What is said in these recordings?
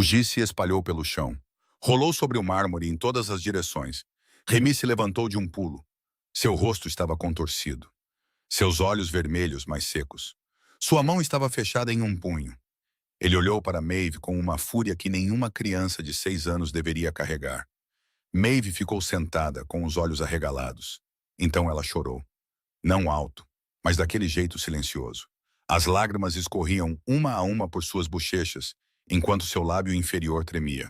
O giz se espalhou pelo chão. Rolou sobre o mármore em todas as direções. Remy se levantou de um pulo. Seu rosto estava contorcido. Seus olhos vermelhos, mais secos. Sua mão estava fechada em um punho. Ele olhou para Maeve com uma fúria que nenhuma criança de 6 anos deveria carregar. Maeve ficou sentada, com os olhos arregalados. Então ela chorou. Não alto, mas daquele jeito silencioso. As lágrimas escorriam uma a uma por suas bochechas, enquanto seu lábio inferior tremia.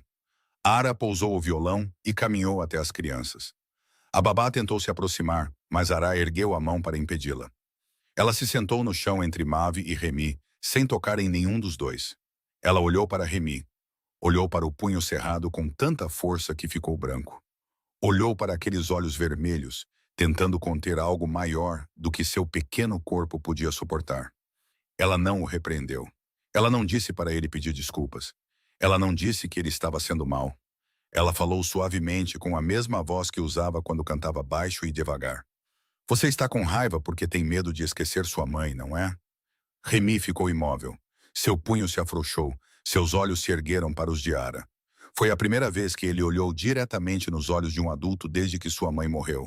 Ara pousou o violão e caminhou até as crianças. A babá tentou se aproximar, mas Ara ergueu a mão para impedi-la. Ela se sentou no chão entre Maeve e Remy, sem tocar em nenhum dos dois. Ela olhou para Remy. Olhou para o punho cerrado com tanta força que ficou branco. Olhou para aqueles olhos vermelhos, tentando conter algo maior do que seu pequeno corpo podia suportar. Ela não o repreendeu. Ela não disse para ele pedir desculpas. Ela não disse que ele estava sendo mau. Ela falou suavemente com a mesma voz que usava quando cantava baixo e devagar. Você está com raiva porque tem medo de esquecer sua mãe, não é? Remy ficou imóvel. Seu punho se afrouxou. Seus olhos se ergueram para os de Ara. Foi a primeira vez que ele olhou diretamente nos olhos de um adulto desde que sua mãe morreu.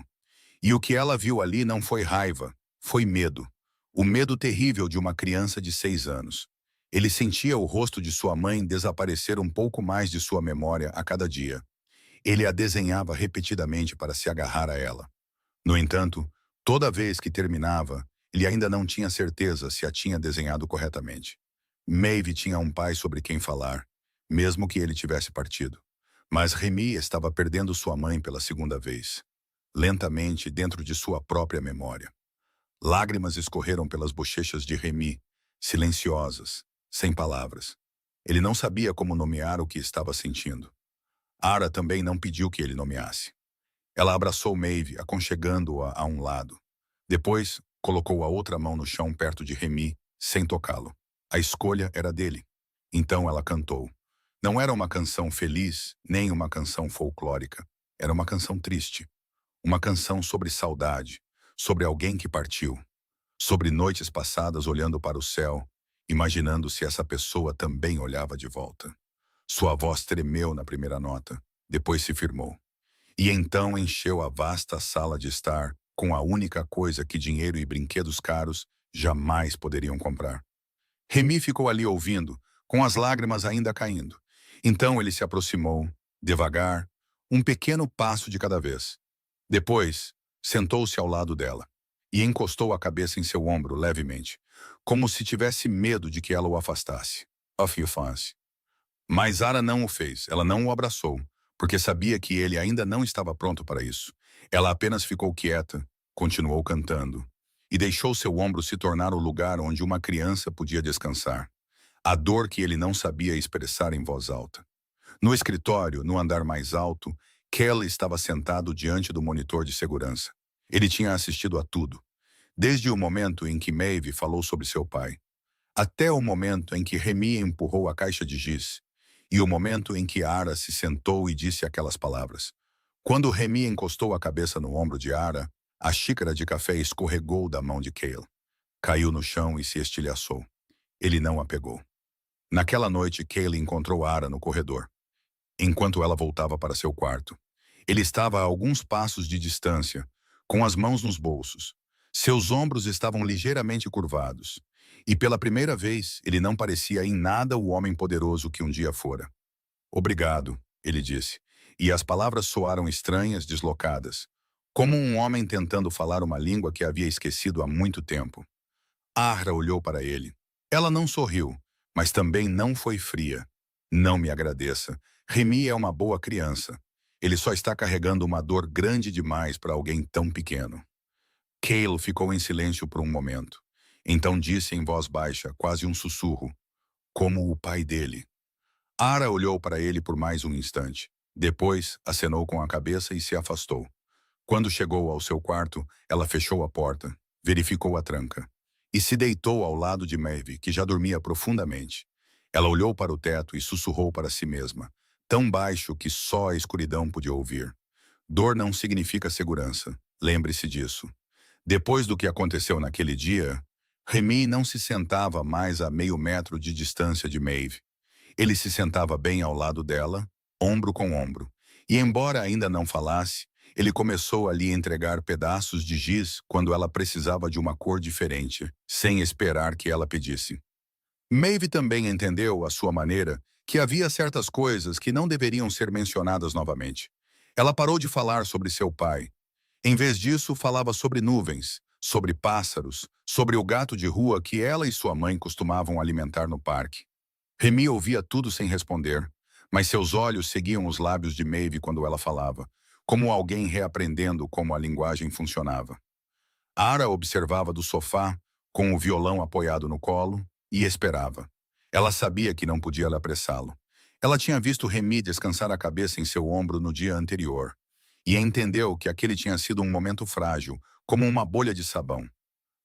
E o que ela viu ali não foi raiva, foi medo. O medo terrível de uma criança de 6 anos. Ele sentia o rosto de sua mãe desaparecer um pouco mais de sua memória a cada dia. Ele a desenhava repetidamente para se agarrar a ela. No entanto, toda vez que terminava, ele ainda não tinha certeza se a tinha desenhado corretamente. Maeve tinha um pai sobre quem falar, mesmo que ele tivesse partido. Mas Remy estava perdendo sua mãe pela segunda vez. Lentamente, dentro de sua própria memória. Lágrimas escorreram pelas bochechas de Remy, silenciosas, sem palavras. Ele não sabia como nomear o que estava sentindo. Ara também não pediu que ele nomeasse. Ela abraçou Maeve, aconchegando-a a um lado. Depois, colocou a outra mão no chão perto de Remy, sem tocá-lo. A escolha era dele. Então ela cantou. Não era uma canção feliz, nem uma canção folclórica. Era uma canção triste. Uma canção sobre saudade, sobre alguém que partiu. Sobre noites passadas olhando para o céu, imaginando se essa pessoa também olhava de volta. Sua voz tremeu na primeira nota, depois se firmou. E então encheu a vasta sala de estar com a única coisa que dinheiro e brinquedos caros jamais poderiam comprar. Remy ficou ali ouvindo, com as lágrimas ainda caindo. Então ele se aproximou, devagar, um pequeno passo de cada vez. Depois, sentou-se ao lado dela e encostou a cabeça em seu ombro levemente, como se tivesse medo de que ela o afastasse. Afirmou-se. Mas Ara não o fez, ela não o abraçou, porque sabia que ele ainda não estava pronto para isso. Ela apenas ficou quieta, continuou cantando, e deixou seu ombro se tornar o lugar onde uma criança podia descansar. A dor que ele não sabia expressar em voz alta. No escritório, no andar mais alto, Kelly estava sentado diante do monitor de segurança. Ele tinha assistido a tudo, desde o momento em que Maeve falou sobre seu pai, até o momento em que Remy empurrou a caixa de giz, e o momento em que Ara se sentou e disse aquelas palavras. Quando Remy encostou a cabeça no ombro de Ara, a xícara de café escorregou da mão de Cale. Caiu no chão e se estilhaçou. Ele não a pegou. Naquela noite, Cale encontrou Ara no corredor, enquanto ela voltava para seu quarto. Ele estava a alguns passos de distância, com as mãos nos bolsos. Seus ombros estavam ligeiramente curvados. E pela primeira vez, ele não parecia em nada o homem poderoso que um dia fora. Obrigado, ele disse, e as palavras soaram estranhas, deslocadas, como um homem tentando falar uma língua que havia esquecido há muito tempo. Ara olhou para ele. Ela não sorriu, mas também não foi fria. Não me agradeça. Remy é uma boa criança. Ele só está carregando uma dor grande demais para alguém tão pequeno. Cale ficou em silêncio por um momento. Então disse em voz baixa, quase um sussurro, como o pai dele. Ara olhou para ele por mais um instante. Depois, acenou com a cabeça e se afastou. Quando chegou ao seu quarto, ela fechou a porta, verificou a tranca e se deitou ao lado de Maeve, que já dormia profundamente. Ela olhou para o teto e sussurrou para si mesma, tão baixo que só a escuridão podia ouvir. Dor não significa segurança. Lembre-se disso. Depois do que aconteceu naquele dia, Remy não se sentava mais a meio metro de distância de Maeve. Ele se sentava bem ao lado dela, ombro com ombro, e embora ainda não falasse, ele começou a lhe entregar pedaços de giz quando ela precisava de uma cor diferente, sem esperar que ela pedisse. Maeve também entendeu, à sua maneira, que havia certas coisas que não deveriam ser mencionadas novamente. Ela parou de falar sobre seu pai. Em vez disso, falava sobre nuvens, sobre pássaros, sobre o gato de rua que ela e sua mãe costumavam alimentar no parque. Remy ouvia tudo sem responder, mas seus olhos seguiam os lábios de Maeve quando ela falava, como alguém reaprendendo como a linguagem funcionava. Ara observava do sofá, com o violão apoiado no colo, e esperava. Ela sabia que não podia apressá-lo. Ela tinha visto Remy descansar a cabeça em seu ombro no dia anterior, e entendeu que aquele tinha sido um momento frágil, como uma bolha de sabão.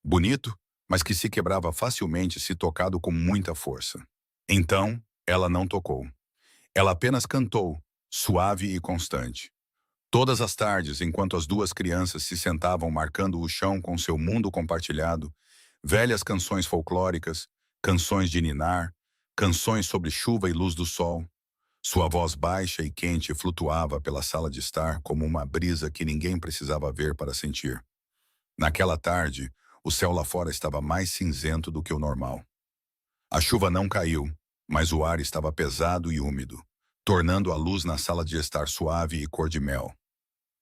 Bonito, mas que se quebrava facilmente se tocado com muita força. Então, ela não tocou. Ela apenas cantou, suave e constante. Todas as tardes, enquanto as duas crianças se sentavam marcando o chão com seu mundo compartilhado, velhas canções folclóricas, canções de ninar, canções sobre chuva e luz do sol. Sua voz baixa e quente flutuava pela sala de estar como uma brisa que ninguém precisava ver para sentir. Naquela tarde, o céu lá fora estava mais cinzento do que o normal. A chuva não caiu, mas o ar estava pesado e úmido, tornando a luz na sala de estar suave e cor de mel.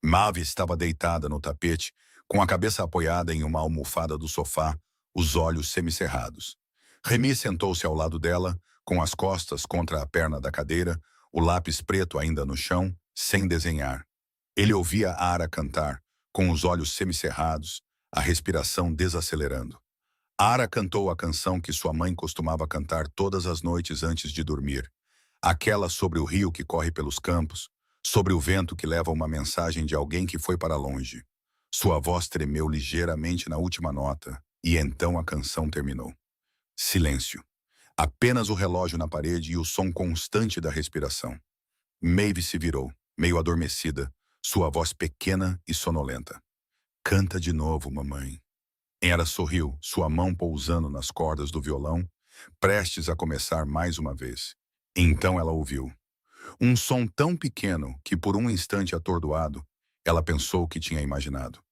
Maeve estava deitada no tapete, com a cabeça apoiada em uma almofada do sofá, os olhos semicerrados. Remy sentou-se ao lado dela, com as costas contra a perna da cadeira, o lápis preto ainda no chão, sem desenhar. Ele ouvia Ara cantar, com os olhos semicerrados, a respiração desacelerando. Ara cantou a canção que sua mãe costumava cantar todas as noites antes de dormir. Aquela sobre o rio que corre pelos campos, sobre o vento que leva uma mensagem de alguém que foi para longe. Sua voz tremeu ligeiramente na última nota, e então a canção terminou. Silêncio. Apenas o relógio na parede e o som constante da respiração. Maeve se virou, meio adormecida, sua voz pequena e sonolenta. Canta de novo, mamãe. Era sorriu, sua mão pousando nas cordas do violão, prestes a começar mais uma vez. Então ela ouviu. Um som tão pequeno que, por um instante atordoado, ela pensou que tinha imaginado.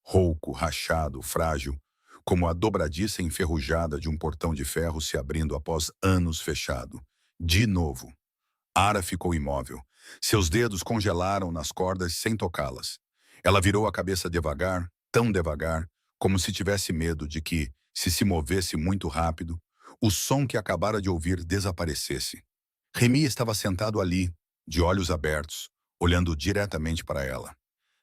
Rouco, rachado, frágil, como a dobradiça enferrujada de um portão de ferro se abrindo após anos fechado. De novo. Ara ficou imóvel. Seus dedos congelaram nas cordas sem tocá-las. Ela virou a cabeça devagar, tão devagar, como se tivesse medo de que, se movesse muito rápido, o som que acabara de ouvir desaparecesse. Remy estava sentado ali, de olhos abertos, olhando diretamente para ela.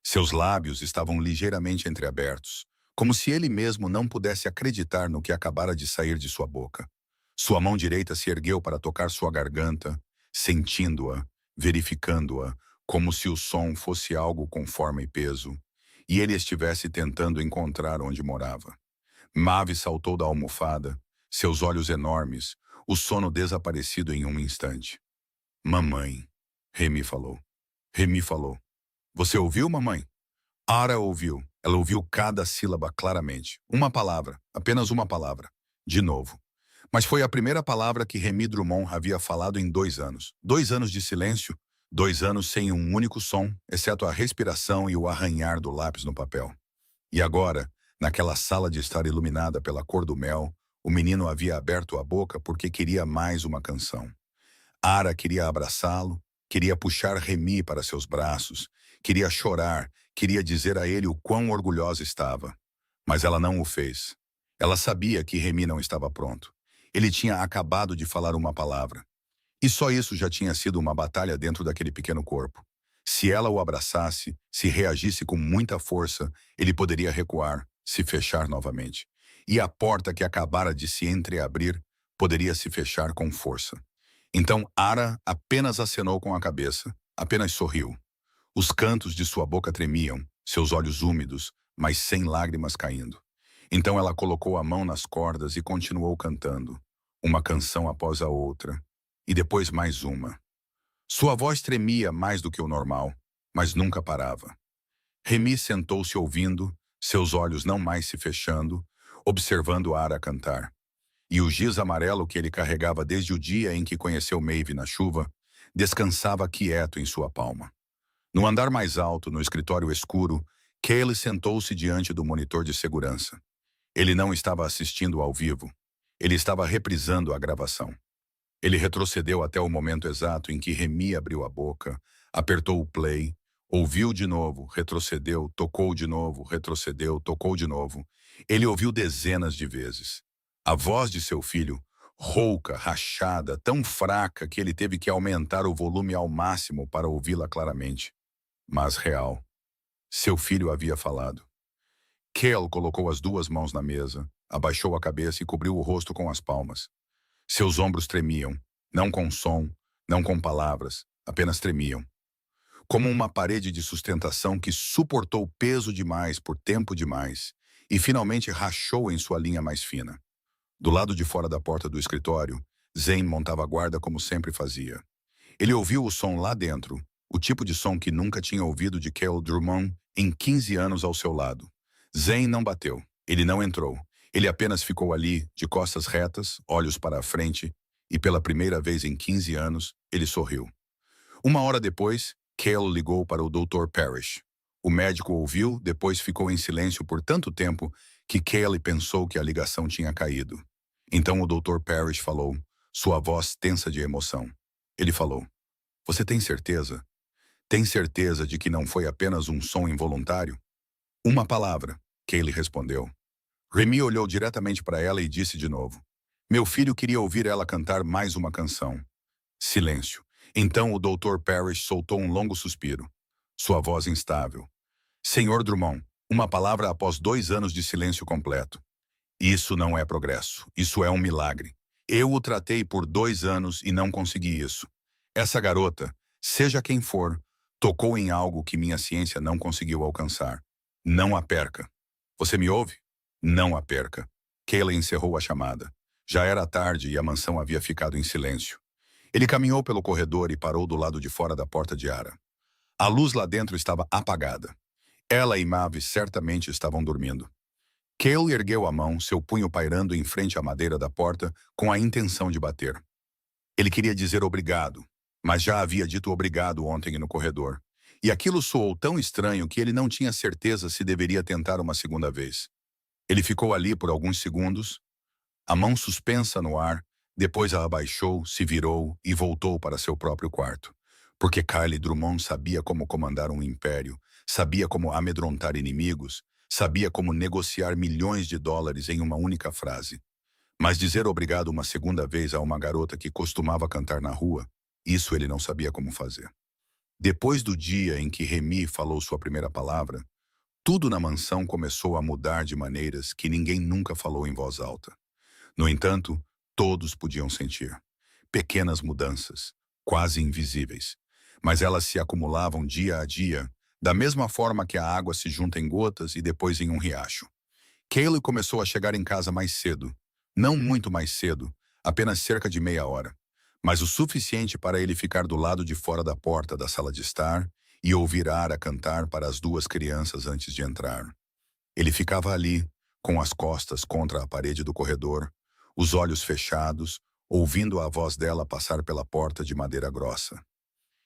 Seus lábios estavam ligeiramente entreabertos, como se ele mesmo não pudesse acreditar no que acabara de sair de sua boca. Sua mão direita se ergueu para tocar sua garganta, sentindo-a, verificando-a, como se o som fosse algo com forma e peso, e ele estivesse tentando encontrar onde morava. Maeve saltou da almofada, seus olhos enormes, o sono desaparecido em um instante. Mamãe, Remy falou. Remy falou. Você ouviu, mamãe? Ara ouviu. Ela ouviu cada sílaba claramente. Uma palavra, apenas uma palavra. De novo. Mas foi a primeira palavra que Remy Drummond havia falado em 2 anos. 2 anos de silêncio, 2 anos sem um único som, exceto a respiração e o arranhar do lápis no papel. E agora, naquela sala de estar iluminada pela cor do mel, o menino havia aberto a boca porque queria mais uma canção. Ara queria abraçá-lo, queria puxar Remy para seus braços, queria chorar, queria dizer a ele o quão orgulhosa estava. Mas ela não o fez. Ela sabia que Remy não estava pronto. Ele tinha acabado de falar uma palavra. E só isso já tinha sido uma batalha dentro daquele pequeno corpo. Se ela o abraçasse, se reagisse com muita força, ele poderia recuar, se fechar novamente. E a porta que acabara de se entreabrir poderia se fechar com força. Então Ara apenas acenou com a cabeça, apenas sorriu. Os cantos de sua boca tremiam, seus olhos úmidos, mas sem lágrimas caindo. Então ela colocou a mão nas cordas e continuou cantando, uma canção após a outra, e depois mais uma. Sua voz tremia mais do que o normal, mas nunca parava. Remy sentou-se ouvindo, seus olhos não mais se fechando, observando Ara cantar. e o giz amarelo que ele carregava desde o dia em que conheceu Maeve na chuva descansava quieto em sua palma. No andar mais alto, no escritório escuro, Kaylee sentou-se diante do monitor de segurança. Ele não estava assistindo ao vivo. Ele estava reprisando a gravação. Ele retrocedeu até o momento exato em que Remy abriu a boca, apertou o play, ouviu de novo, retrocedeu, tocou de novo, retrocedeu, tocou de novo. Ele ouviu dezenas de vezes. A voz de seu filho, rouca, rachada, tão fraca que ele teve que aumentar o volume ao máximo para ouvi-la claramente. Mas real. Seu filho havia falado. Cale colocou as duas mãos na mesa, abaixou a cabeça e cobriu o rosto com as palmas. Seus ombros tremiam, não com som, não com palavras, apenas tremiam. Como uma parede de sustentação que suportou peso demais por tempo demais e finalmente rachou em sua linha mais fina. Do lado de fora da porta do escritório, Zane montava guarda como sempre fazia. Ele ouviu o som lá dentro, o tipo de som que nunca tinha ouvido de Cale Drummond em 15 anos ao seu lado. Zane não bateu, ele não entrou. Ele apenas ficou ali, de costas retas, olhos para a frente, e pela primeira vez em 15 anos, ele sorriu. Uma hora depois, Cale ligou para o Dr. Parrish. O médico ouviu, depois ficou em silêncio por tanto tempo que Cale pensou que a ligação tinha caído. Então o Dr. Parrish falou, sua voz tensa de emoção. Ele falou, você tem certeza? Tem certeza de que não foi apenas um som involuntário? Uma palavra, Cale respondeu. Remy olhou diretamente para ela e disse de novo. Meu filho queria ouvir ela cantar mais uma canção. Silêncio. Então o Dr. Parrish soltou um longo suspiro. Sua voz instável. Senhor Drummond, uma palavra após 2 anos de silêncio completo. Isso não é progresso. Isso é um milagre. Eu o tratei por 2 anos e não consegui isso. Essa garota, seja quem for, tocou em algo que minha ciência não conseguiu alcançar. Não a perca. Você me ouve? Não a perca. Cale encerrou a chamada. Já era tarde e a mansão havia ficado em silêncio. Ele caminhou pelo corredor e parou do lado de fora da porta de Ara. A luz lá dentro estava apagada. Ela e Maeve certamente estavam dormindo. Cale ergueu a mão, seu punho pairando em frente à madeira da porta, com a intenção de bater. Ele queria dizer obrigado, mas já havia dito obrigado ontem no corredor. E aquilo soou tão estranho que ele não tinha certeza se deveria tentar uma segunda vez. Ele ficou ali por alguns segundos, a mão suspensa no ar, depois a abaixou, se virou e voltou para seu próprio quarto. Porque Kyle Drummond sabia como comandar um império, sabia como amedrontar inimigos, sabia como negociar milhões de dólares em uma única frase. Mas dizer obrigado uma segunda vez a uma garota que costumava cantar na rua, isso ele não sabia como fazer. Depois do dia em que Remy falou sua primeira palavra, tudo na mansão começou a mudar de maneiras que ninguém nunca falou em voz alta. No entanto, todos podiam sentir. Pequenas mudanças, quase invisíveis. Mas elas se acumulavam dia a dia, da mesma forma que a água se junta em gotas e depois em um riacho. Cale começou a chegar em casa mais cedo. Não muito mais cedo, apenas cerca de meia hora. Mas o suficiente para ele ficar do lado de fora da porta da sala de estar e ouvir Ara cantar para as 2 crianças antes de entrar. Ele ficava ali, com as costas contra a parede do corredor, os olhos fechados, ouvindo a voz dela passar pela porta de madeira grossa.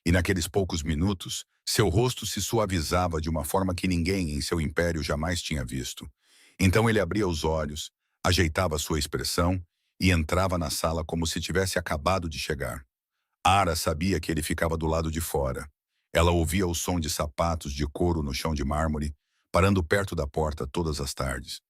E naqueles poucos minutos, seu rosto se suavizava de uma forma que ninguém em seu império jamais tinha visto. Então ele abria os olhos, ajeitava sua expressão e entrava na sala como se tivesse acabado de chegar. Ara sabia que ele ficava do lado de fora. Ela ouvia o som de sapatos de couro no chão de mármore, parando perto da porta todas as tardes.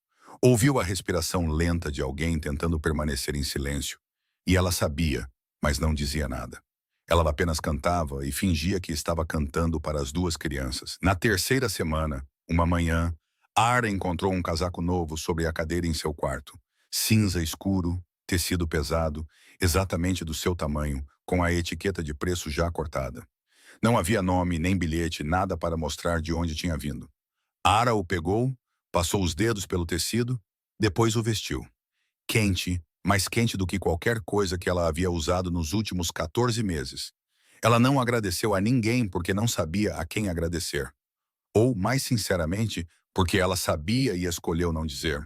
Ouviu a respiração lenta de alguém tentando permanecer em silêncio. E ela sabia, mas não dizia nada. Ela apenas cantava e fingia que estava cantando para as 2 crianças. Na terceira semana, uma manhã, Ara encontrou um casaco novo sobre a cadeira em seu quarto. Cinza escuro, tecido pesado, exatamente do seu tamanho, com a etiqueta de preço já cortada. Não havia nome, nem bilhete, nada para mostrar de onde tinha vindo. Ara o pegou, passou os dedos pelo tecido, depois o vestiu. Quente, mais quente do que qualquer coisa que ela havia usado nos últimos 14 meses. Ela não agradeceu a ninguém porque não sabia a quem agradecer. Ou, mais sinceramente, porque ela sabia e escolheu não dizer.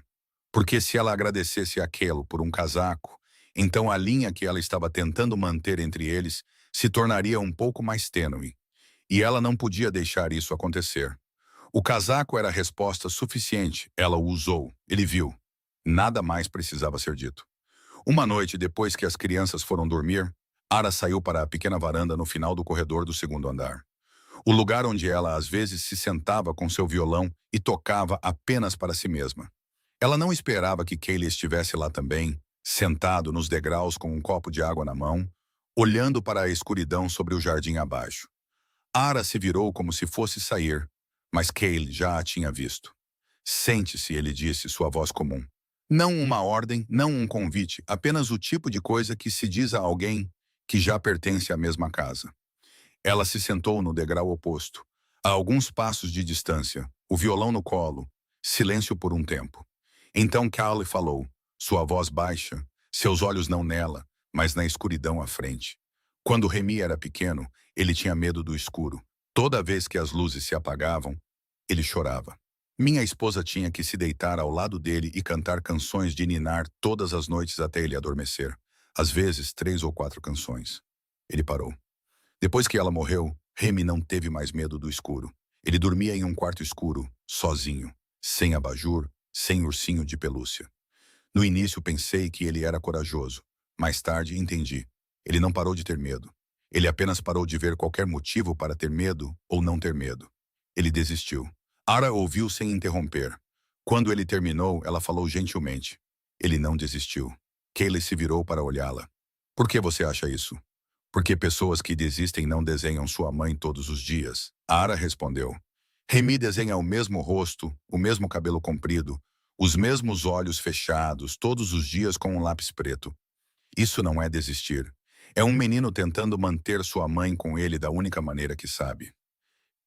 Porque se ela agradecesse a Cale por um casaco, então a linha que ela estava tentando manter entre eles se tornaria um pouco mais tênue. E ela não podia deixar isso acontecer. O casaco era a resposta suficiente. Ela o usou. Ele viu. Nada mais precisava ser dito. Uma noite, depois que as crianças foram dormir, Ara saiu para a pequena varanda no final do corredor do segundo andar. O lugar onde ela às vezes se sentava com seu violão e tocava apenas para si mesma. Ela não esperava que Kaylee estivesse lá também, sentado nos degraus com um copo de água na mão, olhando para a escuridão sobre o jardim abaixo. Ara se virou como se fosse sair, mas Kaylee já a tinha visto. Sente-se, ele disse, sua voz comum. Não uma ordem, não um convite, apenas o tipo de coisa que se diz a alguém que já pertence à mesma casa. Ela se sentou no degrau oposto, a alguns passos de distância, o violão no colo, silêncio por um tempo. Então Carly falou, sua voz baixa, seus olhos não nela, mas na escuridão à frente. Quando Remy era pequeno, ele tinha medo do escuro. Toda vez que as luzes se apagavam, ele chorava. Minha esposa tinha que se deitar ao lado dele e cantar canções de ninar todas as noites até ele adormecer. Às vezes, 3 ou 4 canções. Ele parou. Depois que ela morreu, Remy não teve mais medo do escuro. Ele dormia em um quarto escuro, sozinho, sem abajur, sem ursinho de pelúcia. No início pensei que ele era corajoso. Mais tarde entendi. Ele não parou de ter medo. Ele apenas parou de ver qualquer motivo para ter medo ou não ter medo. Ele desistiu. Ara ouviu sem interromper. Quando ele terminou, ela falou gentilmente. Ele não desistiu. Kaylee se virou para olhá-la. Por que você acha isso? Porque pessoas que desistem não desenham sua mãe todos os dias. Ara respondeu. Remy desenha o mesmo rosto, o mesmo cabelo comprido, os mesmos olhos fechados, todos os dias com um lápis preto. Isso não é desistir. É um menino tentando manter sua mãe com ele da única maneira que sabe.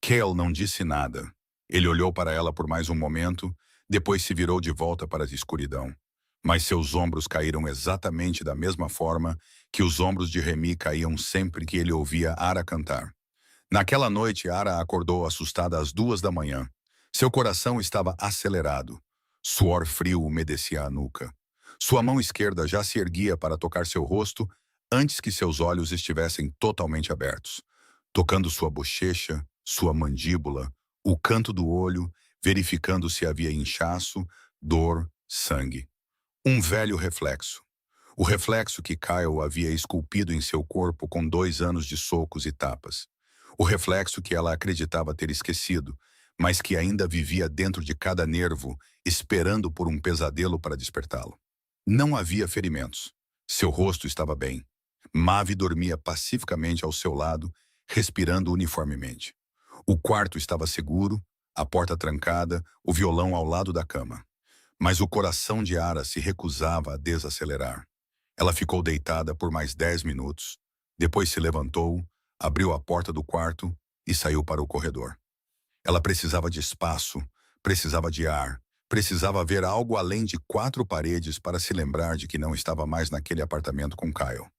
Cale não disse nada. Ele olhou para ela por mais um momento, depois se virou de volta para a escuridão. Mas seus ombros caíram exatamente da mesma forma que os ombros de Remy caíam sempre que ele ouvia Ara cantar. Naquela noite, Ara acordou assustada às 2 da manhã. Seu coração estava acelerado. Suor frio umedecia a nuca. Sua mão esquerda já se erguia para tocar seu rosto antes que seus olhos estivessem totalmente abertos, tocando sua bochecha, sua mandíbula, o canto do olho, verificando se havia inchaço, dor, sangue. Um velho reflexo. O reflexo que Kyle havia esculpido em seu corpo com 2 anos de socos e tapas. O reflexo que ela acreditava ter esquecido, mas que ainda vivia dentro de cada nervo, esperando por um pesadelo para despertá-lo. Não havia ferimentos. Seu rosto estava bem. Maeve dormia pacificamente ao seu lado, respirando uniformemente. O quarto estava seguro, a porta trancada, o violão ao lado da cama. Mas o coração de Ara se recusava a desacelerar. Ela ficou deitada por mais 10 minutos, depois se levantou, abriu a porta do quarto e saiu para o corredor. Ela precisava de espaço, precisava de ar, precisava ver algo além de 4 paredes para se lembrar de que não estava mais naquele apartamento com Kyle.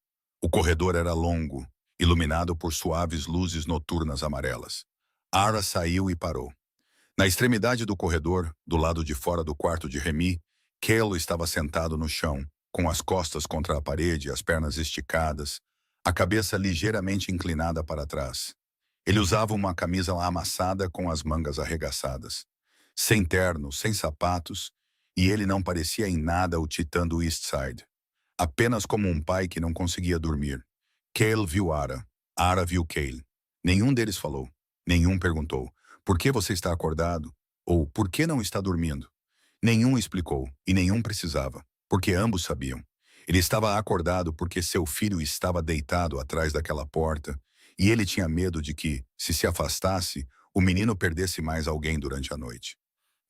O corredor era longo, iluminado por suaves luzes noturnas amarelas. Ara saiu e parou. Na extremidade do corredor, do lado de fora do quarto de Remy, Cale estava sentado no chão, com as costas contra a parede e as pernas esticadas, a cabeça ligeiramente inclinada para trás. Ele usava uma camisa amassada com as mangas arregaçadas. Sem terno, sem sapatos, e ele não parecia em nada o titã do East Side. Apenas como um pai que não conseguia dormir. Cale viu Ara. Ara viu Cale. Nenhum deles falou. Nenhum perguntou. Por que você está acordado? Ou por que não está dormindo? Nenhum explicou, e nenhum precisava, porque ambos sabiam. Ele estava acordado porque seu filho estava deitado atrás daquela porta, e ele tinha medo de que, se afastasse, o menino perdesse mais alguém durante a noite.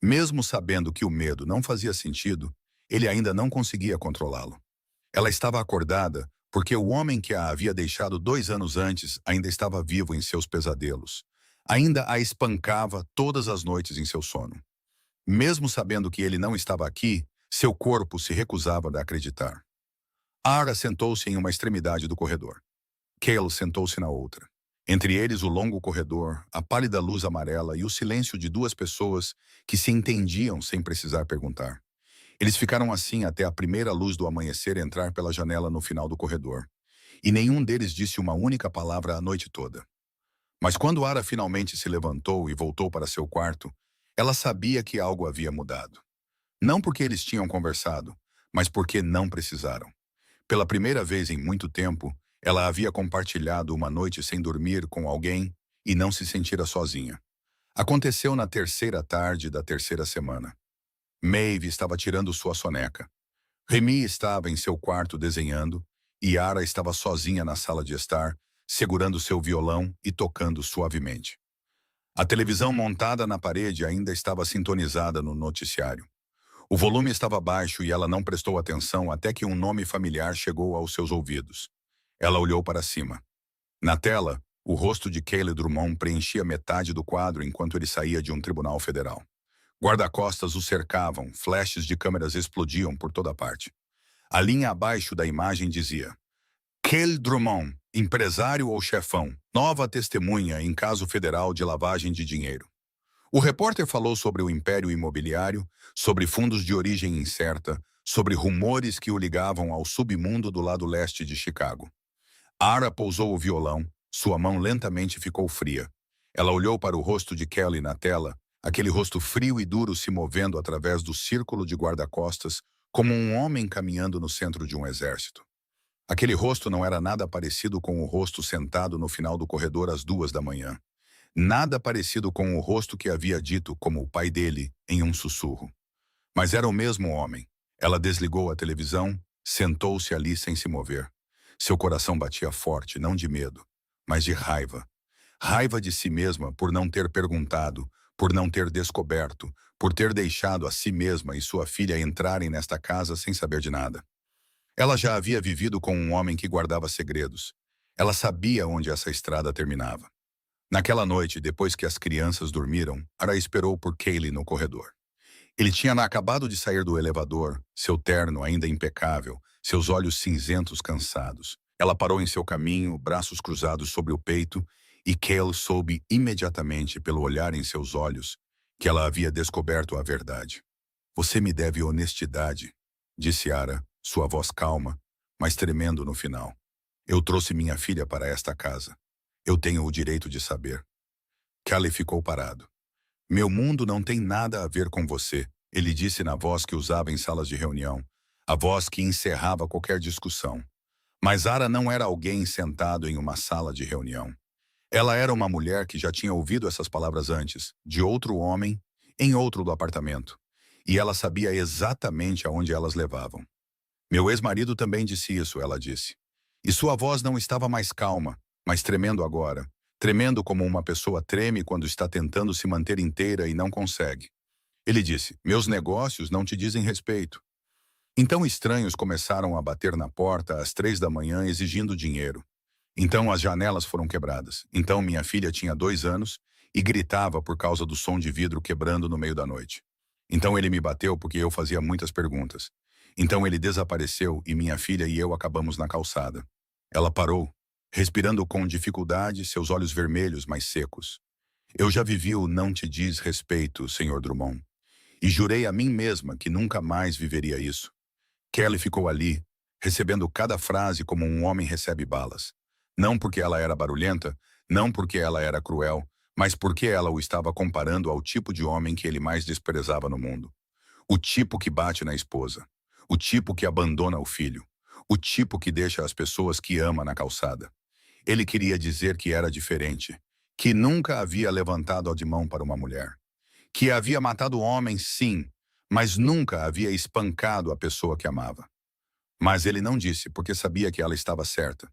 Mesmo sabendo que o medo não fazia sentido, ele ainda não conseguia controlá-lo. Ela estava acordada porque o homem que a havia deixado 2 anos antes ainda estava vivo em seus pesadelos. Ainda a espancava todas as noites em seu sono. Mesmo sabendo que ele não estava aqui, seu corpo se recusava a acreditar. Ara sentou-se em uma extremidade do corredor. Cale sentou-se na outra. Entre eles o longo corredor, a pálida luz amarela e o silêncio de 2 pessoas que se entendiam sem precisar perguntar. Eles ficaram assim até a primeira luz do amanhecer entrar pela janela no final do corredor. E nenhum deles disse uma única palavra a noite toda. Mas quando Ara finalmente se levantou e voltou para seu quarto, ela sabia que algo havia mudado. Não porque eles tinham conversado, mas porque não precisaram. Pela primeira vez em muito tempo, ela havia compartilhado uma noite sem dormir com alguém e não se sentira sozinha. Aconteceu na terceira tarde da terceira semana. Maeve estava tirando sua soneca. Remy estava em seu quarto desenhando e Ara estava sozinha na sala de estar, segurando seu violão e tocando suavemente. A televisão montada na parede ainda estava sintonizada no noticiário. O volume estava baixo e ela não prestou atenção até que um nome familiar chegou aos seus ouvidos. Ela olhou para cima. Na tela, o rosto de Keely Drummond preenchia metade do quadro enquanto ele saía de um tribunal federal. Guarda-costas o cercavam, flashes de câmeras explodiam por toda parte. A linha abaixo da imagem dizia: Keely Drummond, empresário ou chefão, nova testemunha em caso federal de lavagem de dinheiro. O repórter falou sobre o império imobiliário, sobre fundos de origem incerta, sobre rumores que o ligavam ao submundo do lado leste de Chicago. Ara pousou o violão, sua mão lentamente ficou fria. Ela olhou para o rosto de Kelly na tela, aquele rosto frio e duro se movendo através do círculo de guarda-costas, como um homem caminhando no centro de um exército. Aquele rosto não era nada parecido com o rosto sentado no final do corredor às 2 da manhã. Nada parecido com o rosto que havia dito como o pai dele, em um sussurro. Mas era o mesmo homem. Ela desligou a televisão, sentou-se ali sem se mover. Seu coração batia forte, não de medo, mas de raiva. Raiva de si mesma por não ter perguntado, por não ter descoberto, por ter deixado a si mesma e sua filha entrarem nesta casa sem saber de nada. Ela já havia vivido com um homem que guardava segredos. Ela sabia onde essa estrada terminava. Naquela noite, depois que as crianças dormiram, Ara esperou por Keely no corredor. Ele tinha acabado de sair do elevador, seu terno ainda impecável, seus olhos cinzentos cansados. Ela parou em seu caminho, braços cruzados sobre o peito, e Keely soube imediatamente pelo olhar em seus olhos que ela havia descoberto a verdade. Você me deve honestidade, disse Ara, sua voz calma, mas tremendo no final. Eu trouxe minha filha para esta casa. Eu tenho o direito de saber. Kelly ficou parado. Meu mundo não tem nada a ver com você, ele disse na voz que usava em salas de reunião, a voz que encerrava qualquer discussão. Mas Ara não era alguém sentado em uma sala de reunião. Ela era uma mulher que já tinha ouvido essas palavras antes, de outro homem, em outro do apartamento. E ela sabia exatamente aonde elas levavam. Meu ex-marido também disse isso, ela disse. E sua voz não estava mais calma, mas tremendo agora. Tremendo como uma pessoa treme quando está tentando se manter inteira e não consegue. Ele disse, meus negócios não te dizem respeito. Então estranhos começaram a bater na porta às 3 da manhã exigindo dinheiro. Então as janelas foram quebradas. Então minha filha tinha 2 anos e gritava por causa do som de vidro quebrando no meio da noite. Então ele me bateu porque eu fazia muitas perguntas. Então ele desapareceu e minha filha e eu acabamos na calçada. Ela parou, respirando com dificuldade, seus olhos vermelhos mais secos. Eu já vivi o não te diz respeito, Sr. Drummond. E jurei a mim mesma que nunca mais viveria isso. Kelly ficou ali, recebendo cada frase como um homem recebe balas. Não porque ela era barulhenta, não porque ela era cruel, mas porque ela o estava comparando ao tipo de homem que ele mais desprezava no mundo. O tipo que bate na esposa. O tipo que abandona o filho. O tipo que deixa as pessoas que ama na calçada. Ele queria dizer que era diferente, que nunca havia levantado a de mão para uma mulher. Que havia matado homens, sim, mas nunca havia espancado a pessoa que amava. Mas ele não disse porque sabia que ela estava certa.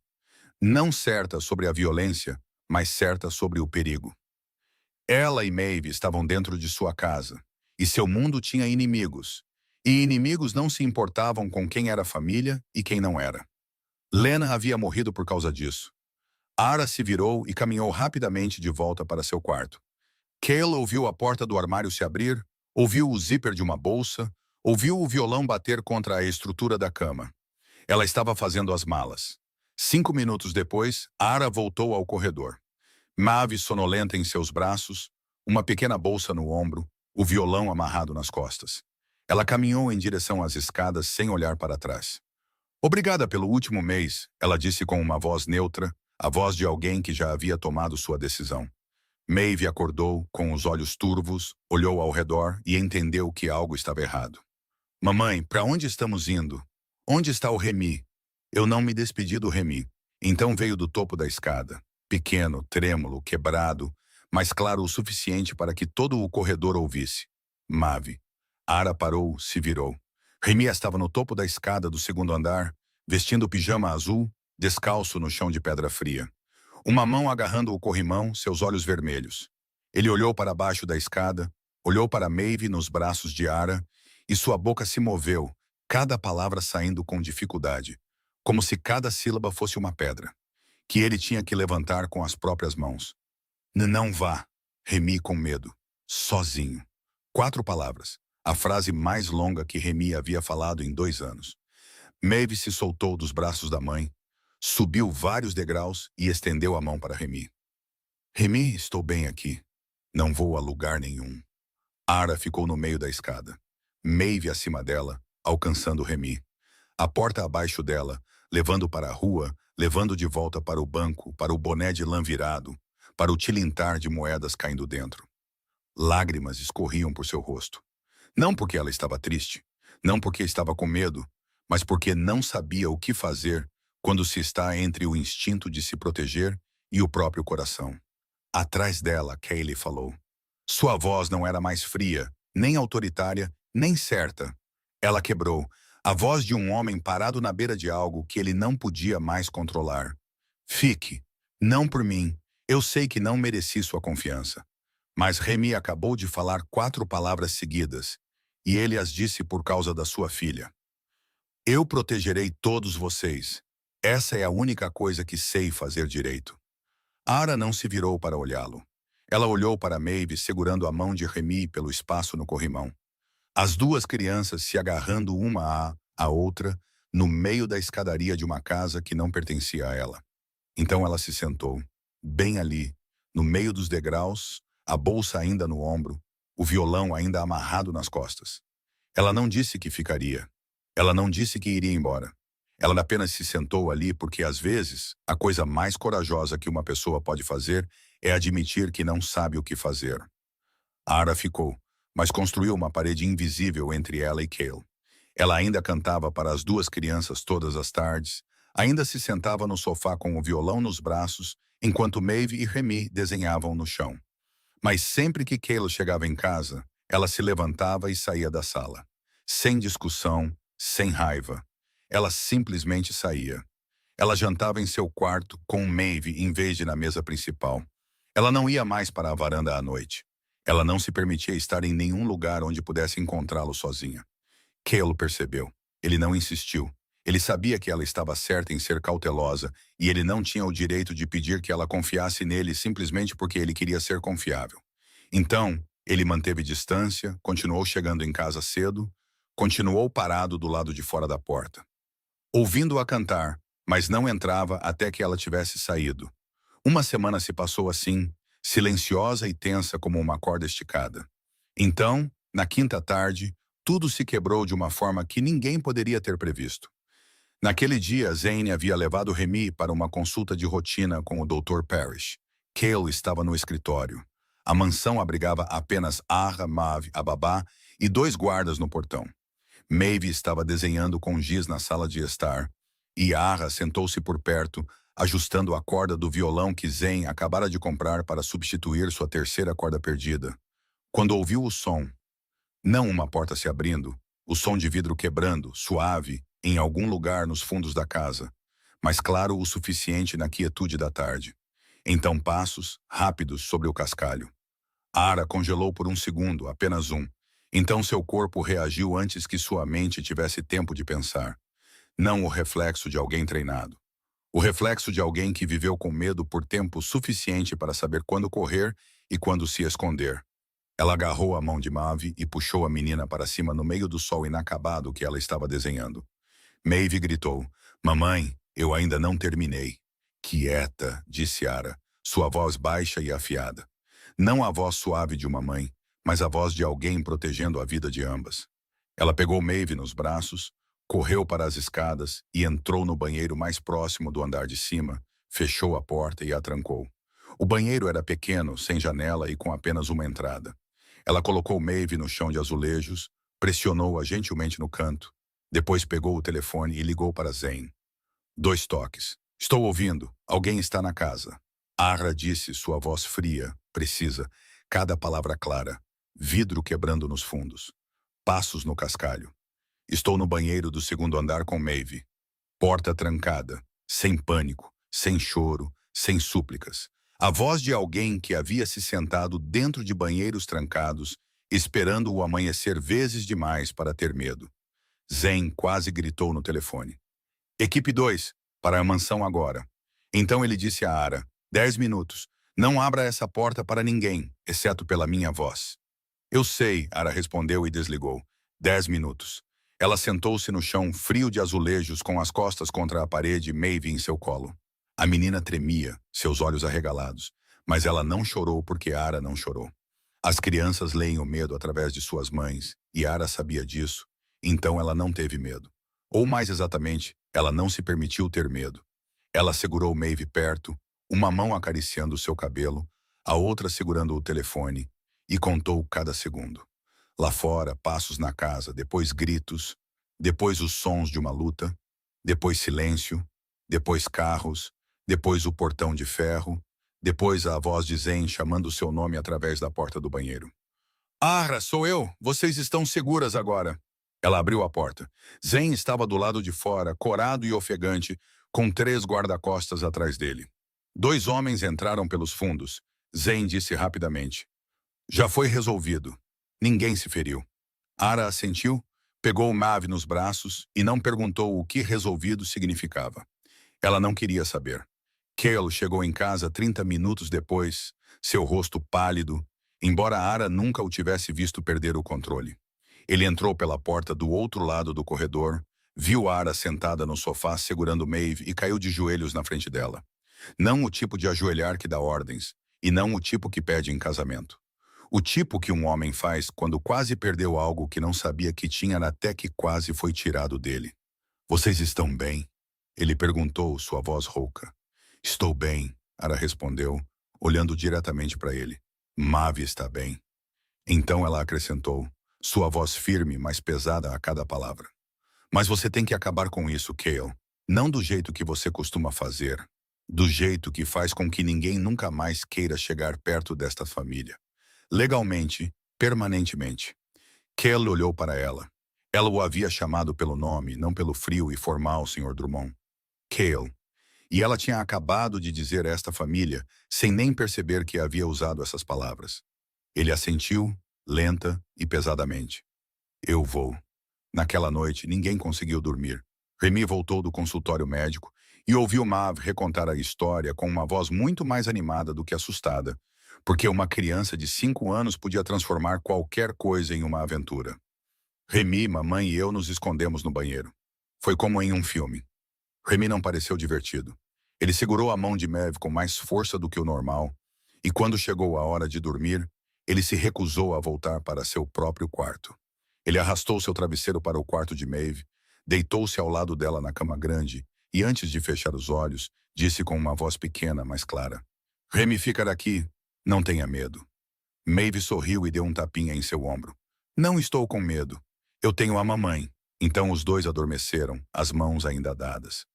Não certa sobre a violência, mas certa sobre o perigo. Ela e Maeve estavam dentro de sua casa, e seu mundo tinha inimigos. E inimigos não se importavam com quem era família e quem não era. Lena havia morrido por causa disso. Ara se virou e caminhou rapidamente de volta para seu quarto. Cale ouviu a porta do armário se abrir, ouviu o zíper de uma bolsa, ouviu o violão bater contra a estrutura da cama. Ela estava fazendo as malas. 5 minutos depois, Ara voltou ao corredor. Maeve sonolenta em seus braços, uma pequena bolsa no ombro, o violão amarrado nas costas. Ela caminhou em direção às escadas sem olhar para trás. Obrigada pelo último mês, ela disse com uma voz neutra, a voz de alguém que já havia tomado sua decisão. Maeve acordou, com os olhos turvos, olhou ao redor e entendeu que algo estava errado. Mamãe, para onde estamos indo? Onde está o Remy? Eu não me despedi do Remy. Então veio do topo da escada. Pequeno, trêmulo, quebrado, mas claro o suficiente para que todo o corredor ouvisse. Maeve. Ara parou, se virou. Remy estava no topo da escada do segundo andar, vestindo pijama azul, descalço no chão de pedra fria. Uma mão agarrando o corrimão, seus olhos vermelhos. Ele olhou para baixo da escada, olhou para Maeve nos braços de Ara, e sua boca se moveu, cada palavra saindo com dificuldade, como se cada sílaba fosse uma pedra, que ele tinha que levantar com as próprias mãos. Não vá, Remy com medo. Sozinho. 4 palavras, a frase mais longa que Remy havia falado em 2 anos. Maeve se soltou dos braços da mãe, subiu vários degraus e estendeu a mão para Remy. Remy, estou bem aqui. Não vou a lugar nenhum. Ara ficou no meio da escada. Maeve acima dela, alcançando Remy. A porta abaixo dela, levando para a rua, levando de volta para o banco, para o boné de lã virado, para o tilintar de moedas caindo dentro. Lágrimas escorriam por seu rosto. Não porque ela estava triste, não porque estava com medo, mas porque não sabia o que fazer quando se está entre o instinto de se proteger e o próprio coração. Atrás dela, Kaylee falou. Sua voz não era mais fria, nem autoritária, nem certa. Ela quebrou, a voz de um homem parado na beira de algo que ele não podia mais controlar. Fique. Não por mim. Eu sei que não mereci sua confiança. Mas Remy acabou de falar 4 palavras seguidas, e ele as disse por causa da sua filha. Eu protegerei todos vocês. Essa é a única coisa que sei fazer direito. Ara não se virou para olhá-lo. Ela olhou para Maeve segurando a mão de Remy pelo espaço no corrimão. As 2 crianças se agarrando uma à outra no meio da escadaria de uma casa que não pertencia a ela. Então ela se sentou, bem ali, no meio dos degraus, a bolsa ainda no ombro, o violão ainda amarrado nas costas. Ela não disse que ficaria. Ela não disse que iria embora. Ela apenas se sentou ali porque, às vezes, a coisa mais corajosa que uma pessoa pode fazer é admitir que não sabe o que fazer. Ara ficou, mas construiu uma parede invisível entre ela e Cale. Ela ainda cantava para as 2 crianças todas as tardes, ainda se sentava no sofá com o violão nos braços, enquanto Maeve e Remy desenhavam no chão. Mas sempre que Cale chegava em casa, ela se levantava e saía da sala. Sem discussão, sem raiva. Ela simplesmente saía. Ela jantava em seu quarto com Maeve em vez de na mesa principal. Ela não ia mais para a varanda à noite. Ela não se permitia estar em nenhum lugar onde pudesse encontrá-lo sozinha. Cale percebeu. Ele não insistiu. Ele sabia que ela estava certa em ser cautelosa e ele não tinha o direito de pedir que ela confiasse nele simplesmente porque ele queria ser confiável. Então, ele manteve distância, continuou chegando em casa cedo, continuou parado do lado de fora da porta. Ouvindo-a cantar, mas não entrava até que ela tivesse saído. Uma semana se passou assim, silenciosa e tensa como uma corda esticada. Então, na quinta tarde, tudo se quebrou de uma forma que ninguém poderia ter previsto. Naquele dia, Zane havia levado Remy para uma consulta de rotina com o Dr. Parrish. Cale estava no escritório. A mansão abrigava apenas Ara, Maeve, a babá e 2 guardas no portão. Maeve estava desenhando com giz na sala de estar, e Ara sentou-se por perto, ajustando a corda do violão que Zane acabara de comprar para substituir sua 3ª corda perdida. Quando ouviu o som, não uma porta se abrindo, o som de vidro quebrando, suave, em algum lugar nos fundos da casa, mas claro o suficiente na quietude da tarde. Então passos, rápidos sobre o cascalho. Ara congelou por um segundo, apenas um. Então seu corpo reagiu antes que sua mente tivesse tempo de pensar. Não o reflexo de alguém treinado. O reflexo de alguém que viveu com medo por tempo suficiente para saber quando correr e quando se esconder. Ela agarrou a mão de Maeve e puxou a menina para cima no meio do sol inacabado que ela estava desenhando. Maeve gritou, mamãe, eu ainda não terminei. Quieta, disse Ara, sua voz baixa e afiada. Não a voz suave de uma mãe, mas a voz de alguém protegendo a vida de ambas. Ela pegou Maeve nos braços, correu para as escadas e entrou no banheiro mais próximo do andar de cima, fechou a porta e a trancou. O banheiro era pequeno, sem janela e com apenas uma entrada. Ela colocou Maeve no chão de azulejos, pressionou-a gentilmente no canto. Depois pegou o telefone e ligou para Zane. 2 toques. Estou ouvindo. Alguém está na casa. Ara disse, sua voz fria, precisa, cada palavra clara. Vidro quebrando nos fundos. Passos no cascalho. Estou no banheiro do segundo andar com Maeve. Porta trancada. Sem pânico, sem choro, sem súplicas. A voz de alguém que havia se sentado dentro de banheiros trancados, esperando o amanhecer vezes demais para ter medo. Zen quase gritou no telefone. Equipe 2, para a mansão agora. Então ele disse a Ara, 10 minutos. Não abra essa porta para ninguém, exceto pela minha voz. Eu sei, Ara respondeu e desligou. 10 minutos. Ela sentou-se no chão frio de azulejos com as costas contra a parede e Maeve em seu colo. A menina tremia, seus olhos arregalados, mas ela não chorou porque Ara não chorou. As crianças leem o medo através de suas mães, e Ara sabia disso, então ela não teve medo. Ou mais exatamente, ela não se permitiu ter medo. Ela segurou Maeve perto, uma mão acariciando seu cabelo, a outra segurando o telefone, e contou cada segundo. Lá fora, passos na casa, depois gritos, depois os sons de uma luta, depois silêncio, depois carros, depois o portão de ferro, depois a voz de Zen chamando seu nome através da porta do banheiro. Ara, sou eu! Vocês estão seguras agora! Ela abriu a porta. Zen estava do lado de fora, corado e ofegante, com 3 guarda-costas atrás dele. 2 homens entraram pelos fundos. Zen disse rapidamente. Já foi resolvido. Ninguém se feriu. Ara assentiu, pegou Maeve nos braços e não perguntou o que resolvido significava. Ela não queria saber. Cale chegou em casa 30 minutos depois, seu rosto pálido, embora Ara nunca o tivesse visto perder o controle. Ele entrou pela porta do outro lado do corredor, viu Ara sentada no sofá segurando Maeve e caiu de joelhos na frente dela. Não o tipo de ajoelhar que dá ordens, e não o tipo que pede em casamento. O tipo que um homem faz quando quase perdeu algo que não sabia que tinha até que quase foi tirado dele. Vocês estão bem? Ele perguntou, sua voz rouca. Estou bem, Ara respondeu, olhando diretamente para ele. Maeve está bem. Então ela acrescentou, sua voz firme, mas pesada a cada palavra. Mas você tem que acabar com isso, Cale. Não do jeito que você costuma fazer. Do jeito que faz com que ninguém nunca mais queira chegar perto desta família. Legalmente, permanentemente. Cale olhou para ela. Ela o havia chamado pelo nome, não pelo frio e formal Sr. Drummond. Cale. E ela tinha acabado de dizer a esta família, sem nem perceber que havia usado essas palavras. Ele assentiu, lenta e pesadamente. Eu vou. Naquela noite, ninguém conseguiu dormir. Remy voltou do consultório médico e ouviu Maeve recontar a história com uma voz muito mais animada do que assustada, porque uma criança de 5 anos podia transformar qualquer coisa em uma aventura. Remy, mamãe e eu nos escondemos no banheiro. Foi como em um filme. Remy não pareceu divertido. Ele segurou a mão de Maeve com mais força do que o normal, e quando chegou a hora de dormir, ele se recusou a voltar para seu próprio quarto. Ele arrastou seu travesseiro para o quarto de Maeve, deitou-se ao lado dela na cama grande e, antes de fechar os olhos, disse com uma voz pequena, mas clara. Remy, fica daqui. Não tenha medo. Maeve sorriu e deu um tapinha em seu ombro. Não estou com medo. Eu tenho a mamãe. Então os dois adormeceram, as mãos ainda dadas.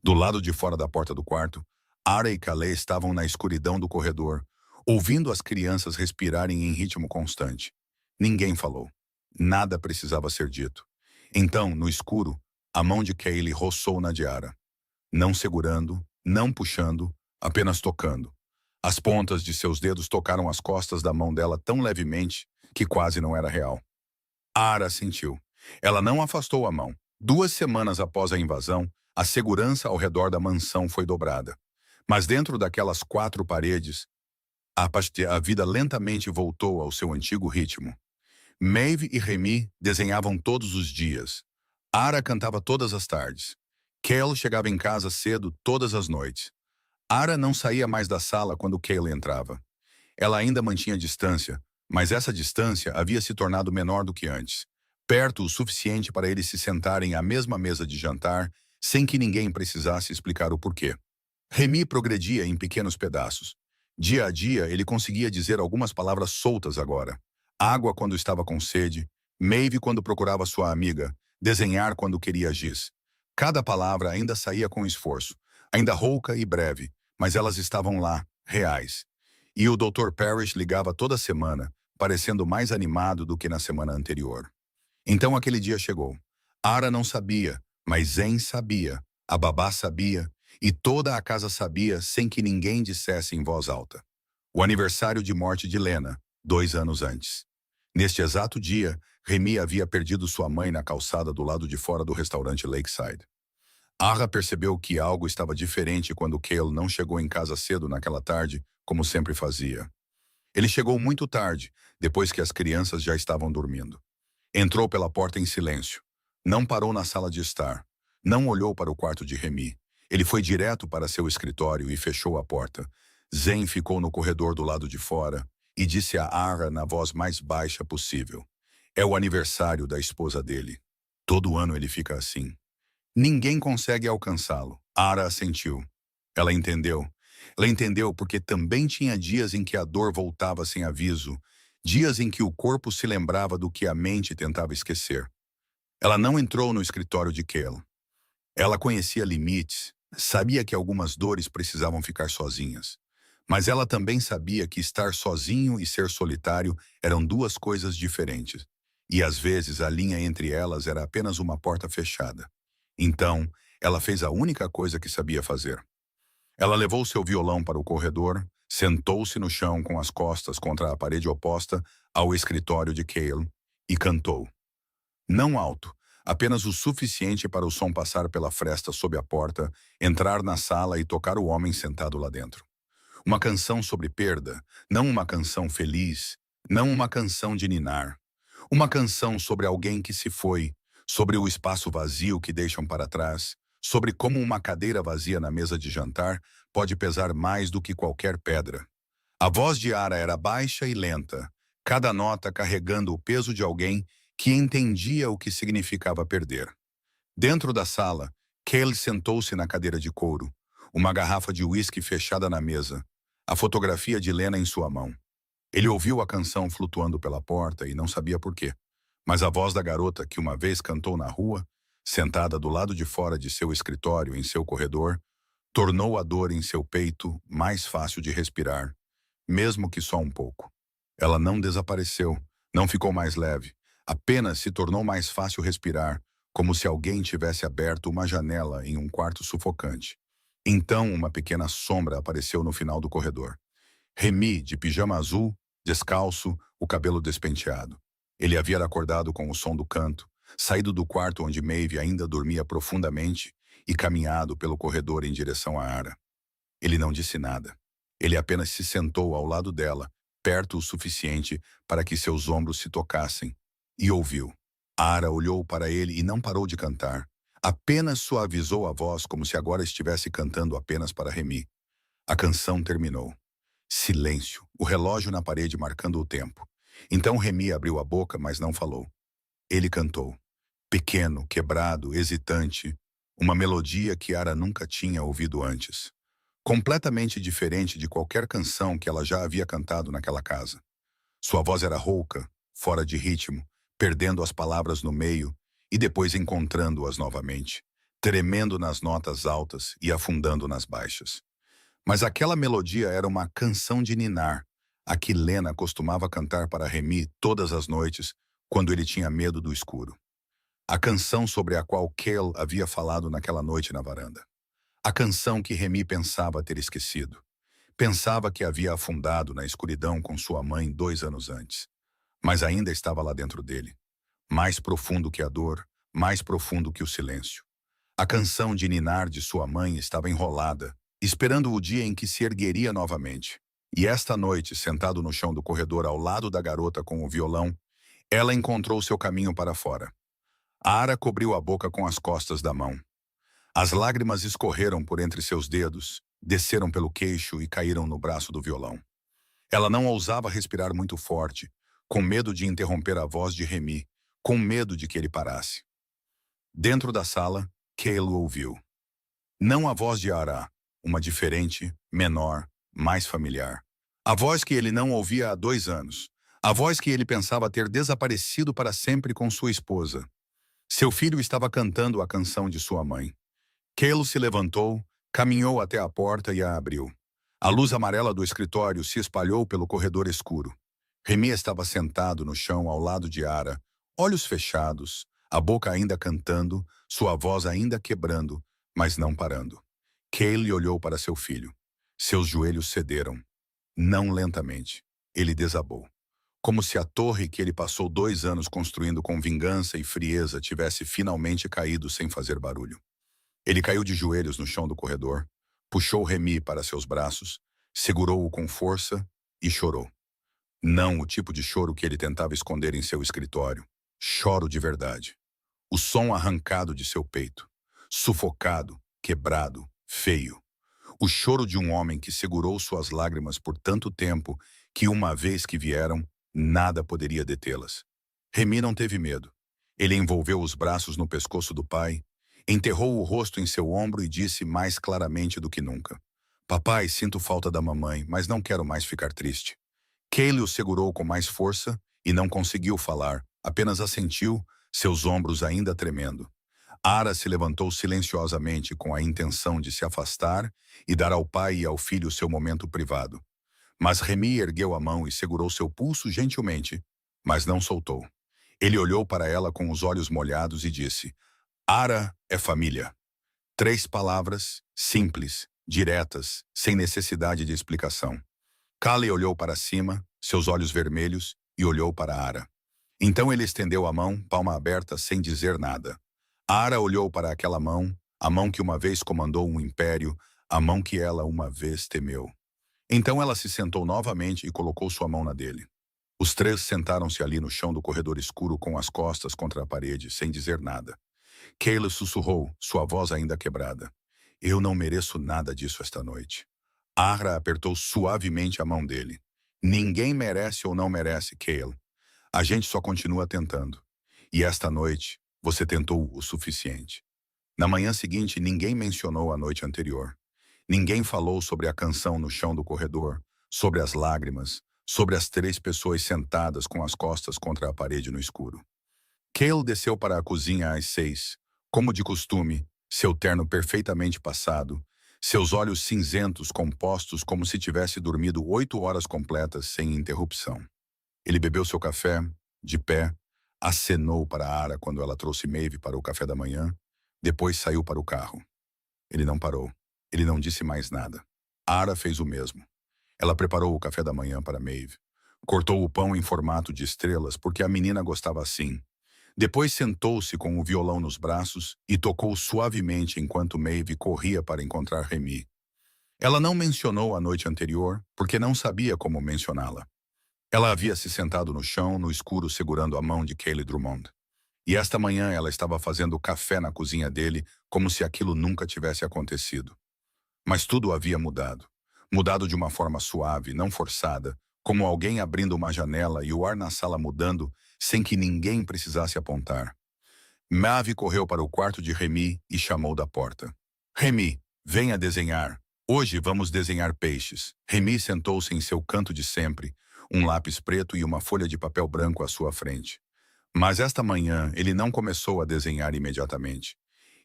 Do lado de fora da porta do quarto, Ara e Calais estavam na escuridão do corredor, ouvindo as crianças respirarem em ritmo constante. Ninguém falou. Nada precisava ser dito. Então, no escuro, a mão de Kaylee roçou na de Ara. Não segurando, não puxando, apenas tocando. As pontas de seus dedos tocaram as costas da mão dela tão levemente que quase não era real. Ara sentiu. Ela não afastou a mão. 2 semanas após a invasão, a segurança ao redor da mansão foi dobrada. Mas dentro daquelas 4 paredes, a vida lentamente voltou ao seu antigo ritmo. Maeve e Remy desenhavam todos os dias. Ara cantava todas as tardes. Cale chegava em casa cedo todas as noites. Ara não saía mais da sala quando Cale entrava. Ela ainda mantinha distância, mas essa distância havia se tornado menor do que antes. perto o suficiente para eles se sentarem à mesma mesa de jantar, sem que ninguém precisasse explicar o porquê. Remy progredia em pequenos pedaços. Dia a dia, ele conseguia dizer algumas palavras soltas agora. Água quando estava com sede, Maeve quando procurava sua amiga, desenhar quando queria giz. Cada palavra ainda saía com esforço, ainda rouca e breve, mas elas estavam lá, reais. E o Dr. Parrish ligava toda semana, parecendo mais animado do que na semana anterior. Então aquele dia chegou. Ara não sabia, mas Zen sabia, a babá sabia, e toda a casa sabia sem que ninguém dissesse em voz alta. O aniversário de morte de Lena, 2 anos antes. Neste exato dia, Remy havia perdido sua mãe na calçada do lado de fora do restaurante Lakeside. Ara percebeu que algo estava diferente quando Cale não chegou em casa cedo naquela tarde, como sempre fazia. Ele chegou muito tarde, depois que as crianças já estavam dormindo. Entrou pela porta em silêncio. Não parou na sala de estar. Não olhou para o quarto de Remy. Ele foi direto para seu escritório e fechou a porta. Zen ficou no corredor do lado de fora e disse a Ara na voz mais baixa possível. É o aniversário da esposa dele. Todo ano ele fica assim. Ninguém consegue alcançá-lo. Ara assentiu. Ela entendeu. Ela entendeu porque também tinha dias em que a dor voltava sem aviso, dias em que o corpo se lembrava do que a mente tentava esquecer. Ela não entrou no escritório de Cale. Ela conhecia limites, sabia que algumas dores precisavam ficar sozinhas. Mas ela também sabia que estar sozinho e ser solitário eram duas coisas diferentes. E às vezes a linha entre elas era apenas uma porta fechada. Então, ela fez a única coisa que sabia fazer. Ela levou seu violão para o corredor, sentou-se no chão com as costas contra a parede oposta ao escritório de Cale e cantou. Não alto, apenas o suficiente para o som passar pela fresta sob a porta, entrar na sala e tocar o homem sentado lá dentro. Uma canção sobre perda, não uma canção feliz, não uma canção de ninar. Uma canção sobre alguém que se foi, sobre o espaço vazio que deixam para trás, sobre como uma cadeira vazia na mesa de jantar pode pesar mais do que qualquer pedra. A voz de Ara era baixa e lenta, cada nota carregando o peso de alguém que entendia o que significava perder. Dentro da sala, Cale sentou-se na cadeira de couro, uma garrafa de uísque fechada na mesa, a fotografia de Lena em sua mão. Ele ouviu a canção flutuando pela porta e não sabia por quê. Mas a voz da garota que uma vez cantou na rua, sentada do lado de fora de seu escritório em seu corredor, tornou a dor em seu peito mais fácil de respirar, mesmo que só um pouco. Ela não desapareceu, não ficou mais leve, apenas se tornou mais fácil respirar, como se alguém tivesse aberto uma janela em um quarto sufocante. Então uma pequena sombra apareceu no final do corredor. Remy, de pijama azul, descalço, o cabelo despenteado. Ele havia acordado com o som do canto, saído do quarto onde Maeve ainda dormia profundamente e caminhado pelo corredor em direção a Ara. Ele não disse nada. Ele apenas se sentou ao lado dela, perto o suficiente para que seus ombros se tocassem, e ouviu. Ara olhou para ele e não parou de cantar. Apenas suavizou a voz como se agora estivesse cantando apenas para Remy. A canção terminou. Silêncio, o relógio na parede marcando o tempo. Então Remy abriu a boca, mas não falou. Ele cantou. Pequeno, quebrado, hesitante, uma melodia que Ara nunca tinha ouvido antes. Completamente diferente de qualquer canção que ela já havia cantado naquela casa. Sua voz era rouca, fora de ritmo, perdendo as palavras no meio e depois encontrando-as novamente, tremendo nas notas altas e afundando nas baixas. Mas aquela melodia era uma canção de ninar, a que Lena costumava cantar para Remy todas as noites, quando ele tinha medo do escuro. A canção sobre a qual Cale havia falado naquela noite na varanda. A canção que Remy pensava ter esquecido. Pensava que havia afundado na escuridão com sua mãe 2 anos antes. Mas ainda estava lá dentro dele. Mais profundo que a dor, mais profundo que o silêncio. A canção de ninar de sua mãe estava enrolada, esperando o dia em que se ergueria novamente. E esta noite, sentado no chão do corredor ao lado da garota com o violão, ela encontrou seu caminho para fora. Ara cobriu a boca com as costas da mão. As lágrimas escorreram por entre seus dedos, desceram pelo queixo e caíram no braço do violão. Ela não ousava respirar muito forte, com medo de interromper a voz de Remy, com medo de que ele parasse. Dentro da sala, Cale ouviu. Não a voz de Ara, uma diferente, menor, mais familiar. A voz que ele não ouvia há 2 anos. A voz que ele pensava ter desaparecido para sempre com sua esposa. Seu filho estava cantando a canção de sua mãe. Cale se levantou, caminhou até a porta e a abriu. A luz amarela do escritório se espalhou pelo corredor escuro. Remy estava sentado no chão ao lado de Ara, olhos fechados, a boca ainda cantando, sua voz ainda quebrando, mas não parando. Cale olhou para seu filho. Seus joelhos cederam. Não lentamente. Ele desabou. Como se a torre que ele passou 2 anos construindo com vingança e frieza tivesse finalmente caído sem fazer barulho. Ele caiu de joelhos no chão do corredor, puxou Remy para seus braços, segurou-o com força e chorou. Não o tipo de choro que ele tentava esconder em seu escritório. Choro de verdade. O som arrancado de seu peito. Sufocado, quebrado, feio. O choro de um homem que segurou suas lágrimas por tanto tempo que, uma vez que vieram, nada poderia detê-las. Remy não teve medo. Ele envolveu os braços no pescoço do pai, enterrou o rosto em seu ombro e disse mais claramente do que nunca: Papai, sinto falta da mamãe, mas não quero mais ficar triste. Cale o segurou com mais força e não conseguiu falar, apenas assentiu, seus ombros ainda tremendo. Ara se levantou silenciosamente com a intenção de se afastar e dar ao pai e ao filho seu momento privado. Mas Remy ergueu a mão e segurou seu pulso gentilmente, mas não soltou. Ele olhou para ela com os olhos molhados e disse: Ara é família. 3 palavras, simples, diretas, sem necessidade de explicação. Cale olhou para cima, seus olhos vermelhos, e olhou para Ara. Então ele estendeu a mão, palma aberta, sem dizer nada. Ara olhou para aquela mão, a mão que uma vez comandou um império, a mão que ela uma vez temeu. Então ela se sentou novamente e colocou sua mão na dele. Os 3 sentaram-se ali no chão do corredor escuro com as costas contra a parede, sem dizer nada. Cale sussurrou, sua voz ainda quebrada: Eu não mereço nada disso esta noite. Ara apertou suavemente a mão dele. Ninguém merece ou não merece, Cale. A gente só continua tentando. E esta noite, você tentou o suficiente. Na manhã seguinte, ninguém mencionou a noite anterior. Ninguém falou sobre a canção no chão do corredor, sobre as lágrimas, sobre as 3 pessoas sentadas com as costas contra a parede no escuro. Cale desceu para a cozinha às 6, como de costume, seu terno perfeitamente passado, seus olhos cinzentos compostos como se tivesse dormido 8 horas completas sem interrupção. Ele bebeu seu café, de pé, acenou para Ara quando ela trouxe Maeve para o café da manhã, depois saiu para o carro. Ele não parou. Ele não disse mais nada. Ara fez o mesmo. Ela preparou o café da manhã para Maeve. Cortou o pão em formato de estrelas porque a menina gostava assim. Depois sentou-se com o violão nos braços e tocou suavemente enquanto Maeve corria para encontrar Remy. Ela não mencionou a noite anterior porque não sabia como mencioná-la. Ela havia se sentado no chão, no escuro, segurando a mão de Cale Drummond. E esta manhã ela estava fazendo café na cozinha dele como se aquilo nunca tivesse acontecido. Mas tudo havia mudado. Mudado de uma forma suave, não forçada, como alguém abrindo uma janela e o ar na sala mudando sem que ninguém precisasse apontar. Maeve correu para o quarto de Remy e chamou da porta. Remy, venha desenhar. Hoje vamos desenhar peixes. Remy sentou-se em seu canto de sempre, um lápis preto e uma folha de papel branco à sua frente. Mas esta manhã ele não começou a desenhar imediatamente.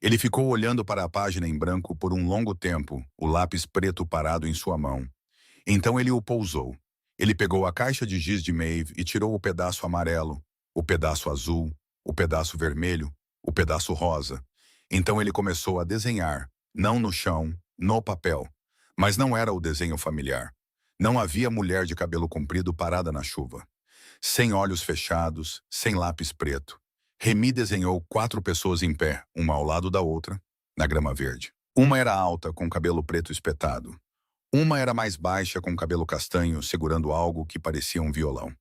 Ele ficou olhando para a página em branco por um longo tempo, o lápis preto parado em sua mão. Então ele o pousou. Ele pegou a caixa de giz de Maeve e tirou o pedaço amarelo, o pedaço azul, o pedaço vermelho, o pedaço rosa. Então ele começou a desenhar, não no chão, no papel. Mas não era o desenho familiar. Não havia mulher de cabelo comprido parada na chuva. Sem olhos fechados, sem lápis preto. Remy desenhou 4 pessoas em pé, uma ao lado da outra, na grama verde. Uma era alta, com cabelo preto espetado. Uma era mais baixa, com cabelo castanho, segurando algo que parecia um violão.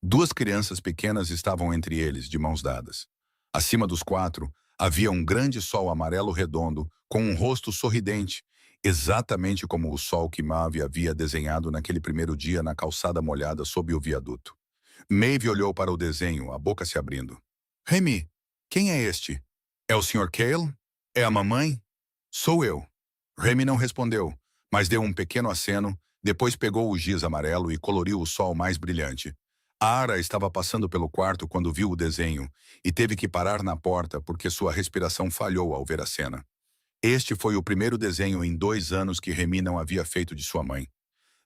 2 crianças pequenas estavam entre eles, de mãos dadas. Acima dos 4, havia um grande sol amarelo redondo, com um rosto sorridente, exatamente como o sol que Maeve havia desenhado naquele primeiro dia na calçada molhada sob o viaduto. Maeve olhou para o desenho, a boca se abrindo. Remy, quem é este? É o Sr. Cale? É a mamãe? Sou eu. Remy não respondeu, mas deu um pequeno aceno, depois pegou o giz amarelo e coloriu o sol mais brilhante. A Ara estava passando pelo quarto quando viu o desenho e teve que parar na porta porque sua respiração falhou ao ver a cena. Este foi o primeiro desenho em 2 anos que Remy não havia feito de sua mãe.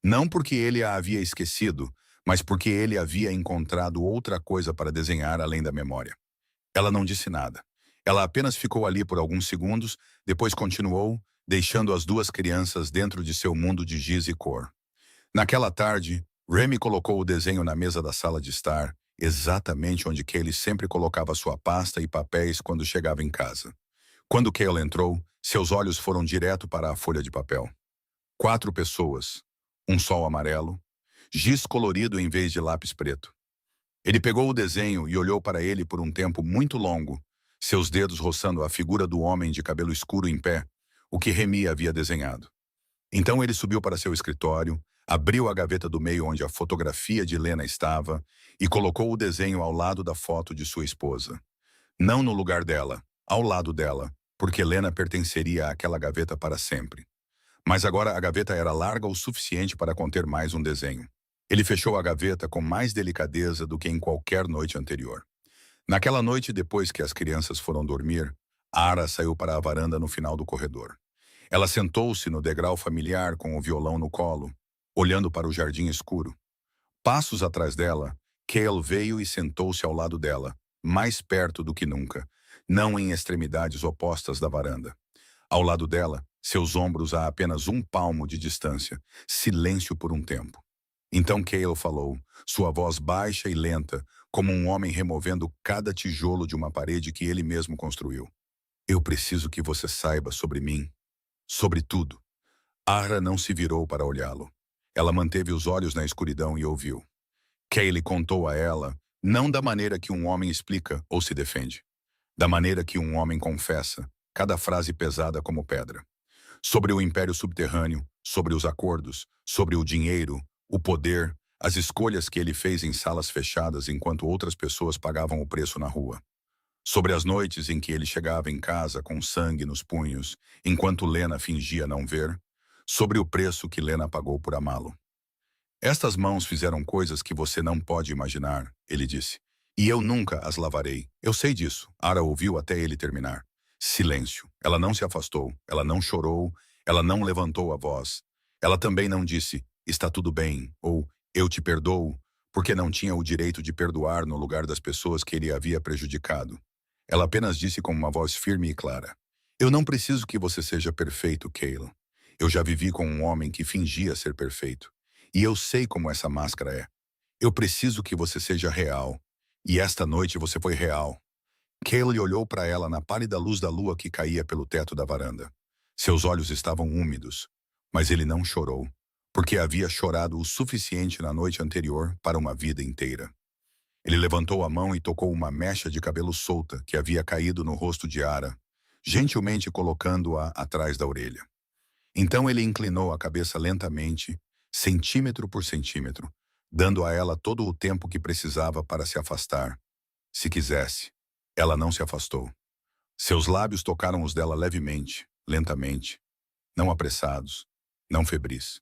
Não porque ele a havia esquecido, mas porque ele havia encontrado outra coisa para desenhar além da memória. Ela não disse nada. Ela apenas ficou ali por alguns segundos, depois continuou, deixando as duas crianças dentro de seu mundo de giz e cor. Naquela tarde, Remy colocou o desenho na mesa da sala de estar, exatamente onde Kaylee sempre colocava sua pasta e papéis quando chegava em casa. Quando Cale entrou, seus olhos foram direto para a folha de papel. 4 pessoas, um sol amarelo, giz colorido em vez de lápis preto. Ele pegou o desenho e olhou para ele por um tempo muito longo, seus dedos roçando a figura do homem de cabelo escuro em pé, o que Remy havia desenhado. Então ele subiu para seu escritório, abriu a gaveta do meio onde a fotografia de Lena estava e colocou o desenho ao lado da foto de sua esposa. Não no lugar dela, ao lado dela, porque Lena pertenceria àquela gaveta para sempre. Mas agora a gaveta era larga o suficiente para conter mais um desenho. Ele fechou a gaveta com mais delicadeza do que em qualquer noite anterior. Naquela noite, depois que as crianças foram dormir, Ara saiu para a varanda no final do corredor. Ela sentou-se no degrau familiar com o violão no colo, olhando para o jardim escuro. Passos atrás dela, Cale veio e sentou-se ao lado dela, mais perto do que nunca, não em extremidades opostas da varanda. Ao lado dela, seus ombros a apenas um palmo de distância, silêncio por um tempo. Então Cale falou, sua voz baixa e lenta, como um homem removendo cada tijolo de uma parede que ele mesmo construiu. Eu preciso que você saiba sobre mim, sobre tudo. Ara não se virou para olhá-lo. Ela manteve os olhos na escuridão e ouviu. Cale contou a ela, não da maneira que um homem explica ou se defende, da maneira que um homem confessa, cada frase pesada como pedra. Sobre o império subterrâneo, sobre os acordos, sobre o dinheiro, o poder, as escolhas que ele fez em salas fechadas enquanto outras pessoas pagavam o preço na rua. Sobre as noites em que ele chegava em casa com sangue nos punhos, enquanto Lena fingia não ver. Sobre o preço que Lena pagou por amá-lo. Estas mãos fizeram coisas que você não pode imaginar, ele disse. E eu nunca as lavarei. Eu sei disso. Ara ouviu até ele terminar. Silêncio. Ela não se afastou. Ela não chorou. Ela não levantou a voz. Ela também não disse, está tudo bem, ou eu te perdoo, porque não tinha o direito de perdoar no lugar das pessoas que ele havia prejudicado. Ela apenas disse com uma voz firme e clara. Eu não preciso que você seja perfeito, Cale. Eu já vivi com um homem que fingia ser perfeito. E eu sei como essa máscara é. Eu preciso que você seja real. E esta noite você foi real. Cale olhou para ela na pálida luz da lua que caía pelo teto da varanda. Seus olhos estavam úmidos, mas ele não chorou, porque havia chorado o suficiente na noite anterior para uma vida inteira. Ele levantou a mão e tocou uma mecha de cabelo solta que havia caído no rosto de Ara, gentilmente colocando-a atrás da orelha. Então ele inclinou a cabeça lentamente, centímetro por centímetro, dando a ela todo o tempo que precisava para se afastar. Se quisesse, ela não se afastou. Seus lábios tocaram os dela levemente, lentamente, não apressados, não febris.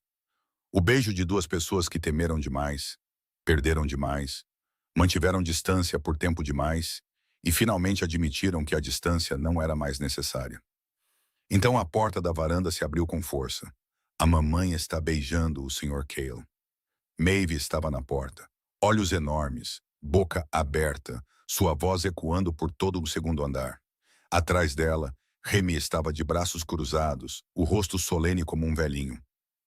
O beijo de duas pessoas que temeram demais, perderam demais, mantiveram distância por tempo demais e finalmente admitiram que a distância não era mais necessária. Então a porta da varanda se abriu com força. A mamãe está beijando o Sr. Cale. Maeve estava na porta, olhos enormes, boca aberta, sua voz ecoando por todo o segundo andar. Atrás dela, Remy estava de braços cruzados, o rosto solene como um velhinho.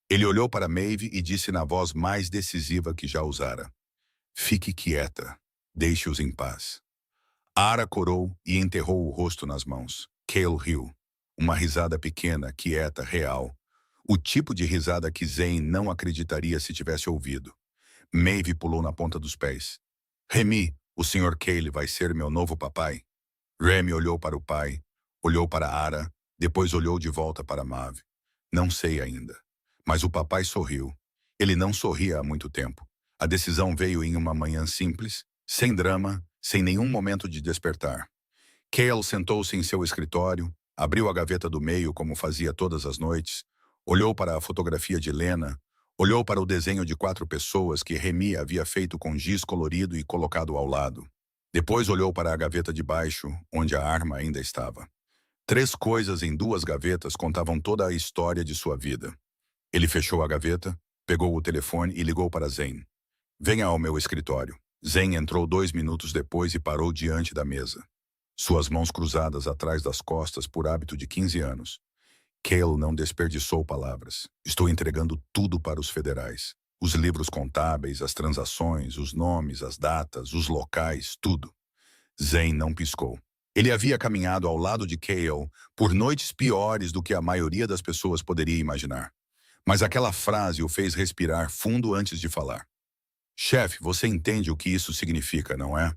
Ele olhou para Maeve e disse na voz mais decisiva que já usara. Fique quieta, deixe-os em paz. Ara corou e enterrou o rosto nas mãos. Cale riu. Uma risada pequena, quieta, real. O tipo de risada que Zane não acreditaria se tivesse ouvido. Maeve pulou na ponta dos pés. Remy, o Sr. Cale vai ser meu novo papai? Remy olhou para o pai, olhou para Ara, depois olhou de volta para Maeve. Não sei ainda. Mas o papai sorriu. Ele não sorria há muito tempo. A decisão veio em uma manhã simples, sem drama, sem nenhum momento de despertar. Cale sentou-se em seu escritório, abriu a gaveta do meio como fazia todas as noites, olhou para a fotografia de Lena, olhou para o desenho de 4 pessoas que Remy havia feito com giz colorido e colocado ao lado. Depois olhou para a gaveta de baixo, onde a arma ainda estava. 3 coisas em 2 gavetas contavam toda a história de sua vida. Ele fechou a gaveta, pegou o telefone e ligou para Zen. Venha ao meu escritório. Zen entrou 2 minutos depois e parou diante da mesa. Suas mãos cruzadas atrás das costas por hábito de 15 anos. Cale não desperdiçou palavras. Estou entregando tudo para os federais. Os livros contábeis, as transações, os nomes, as datas, os locais, tudo. Zen não piscou. Ele havia caminhado ao lado de Cale por noites piores do que a maioria das pessoas poderia imaginar. Mas aquela frase o fez respirar fundo antes de falar. Chefe, você entende o que isso significa, não é?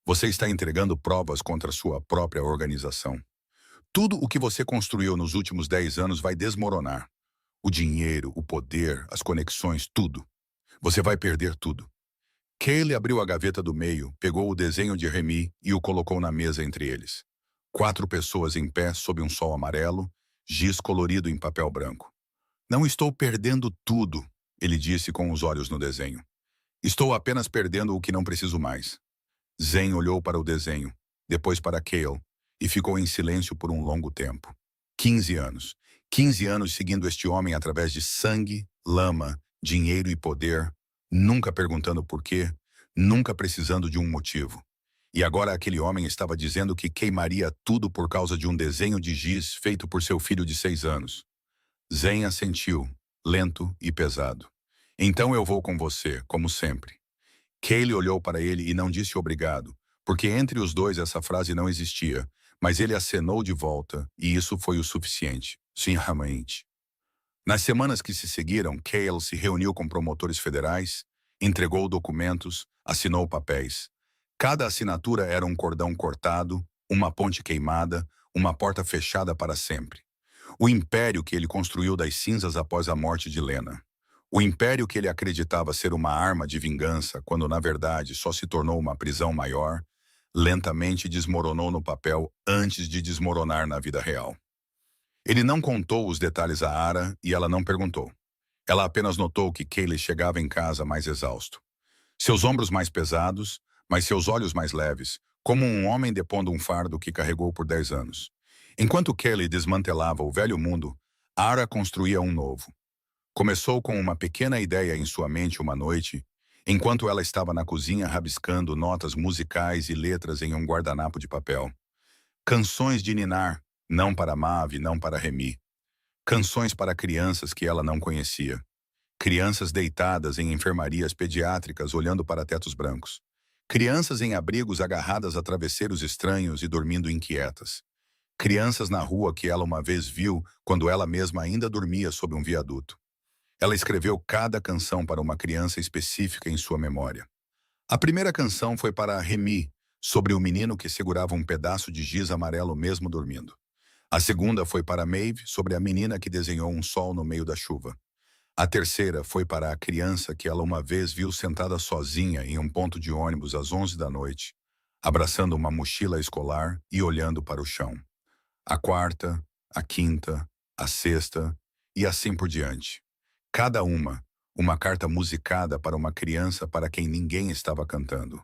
Você está entregando provas contra sua própria organização. Tudo o que você construiu nos últimos 10 anos vai desmoronar. O dinheiro, o poder, as conexões, tudo. Você vai perder tudo. Cale abriu a gaveta do meio, pegou o desenho de Remy e o colocou na mesa entre eles. 4 pessoas em pé sob um sol amarelo, giz colorido em papel branco. Não estou perdendo tudo, ele disse com os olhos no desenho. Estou apenas perdendo o que não preciso mais. Zen olhou para o desenho, depois para Cale, e ficou em silêncio por um longo tempo. 15 anos. 15 anos seguindo este homem através de sangue, lama, dinheiro e poder, nunca perguntando por quê, nunca precisando de um motivo. E agora aquele homem estava dizendo que queimaria tudo por causa de um desenho de giz feito por seu filho de 6 anos. Zen assentiu, lento e pesado. Então eu vou com você, como sempre. Cale olhou para ele e não disse obrigado, porque entre os dois essa frase não existia, mas ele acenou de volta, e isso foi o suficiente, sinceramente. Nas semanas que se seguiram, Cale se reuniu com promotores federais, entregou documentos, assinou papéis. Cada assinatura era um cordão cortado, uma ponte queimada, uma porta fechada para sempre. O império que ele construiu das cinzas após a morte de Lena. O império que ele acreditava ser uma arma de vingança, quando na verdade só se tornou uma prisão maior, lentamente desmoronou no papel antes de desmoronar na vida real. Ele não contou os detalhes a Ara e ela não perguntou. Ela apenas notou que Cale chegava em casa mais exausto. Seus ombros mais pesados, mas seus olhos mais leves, como um homem depondo um fardo que carregou por 10 anos. Enquanto Cale desmantelava o velho mundo, Ara construía um novo. Começou com uma pequena ideia em sua mente uma noite, enquanto ela estava na cozinha rabiscando notas musicais e letras em um guardanapo de papel. Canções de ninar, não para Mav, não para Remy. Canções para crianças que ela não conhecia. Crianças deitadas em enfermarias pediátricas olhando para tetos brancos. Crianças em abrigos agarradas a travesseiros estranhos e dormindo inquietas. Crianças na rua que ela uma vez viu quando ela mesma ainda dormia sob um viaduto. Ela escreveu cada canção para uma criança específica em sua memória. A primeira canção foi para Remy, sobre o menino que segurava um pedaço de giz amarelo mesmo dormindo. A segunda foi para Maeve, sobre a menina que desenhou um sol no meio da chuva. A terceira foi para a criança que ela uma vez viu sentada sozinha em um ponto de ônibus às 11 da noite, abraçando uma mochila escolar e olhando para o chão. A quarta, a quinta, a sexta e assim por diante. Cada uma carta musicada para uma criança para quem ninguém estava cantando.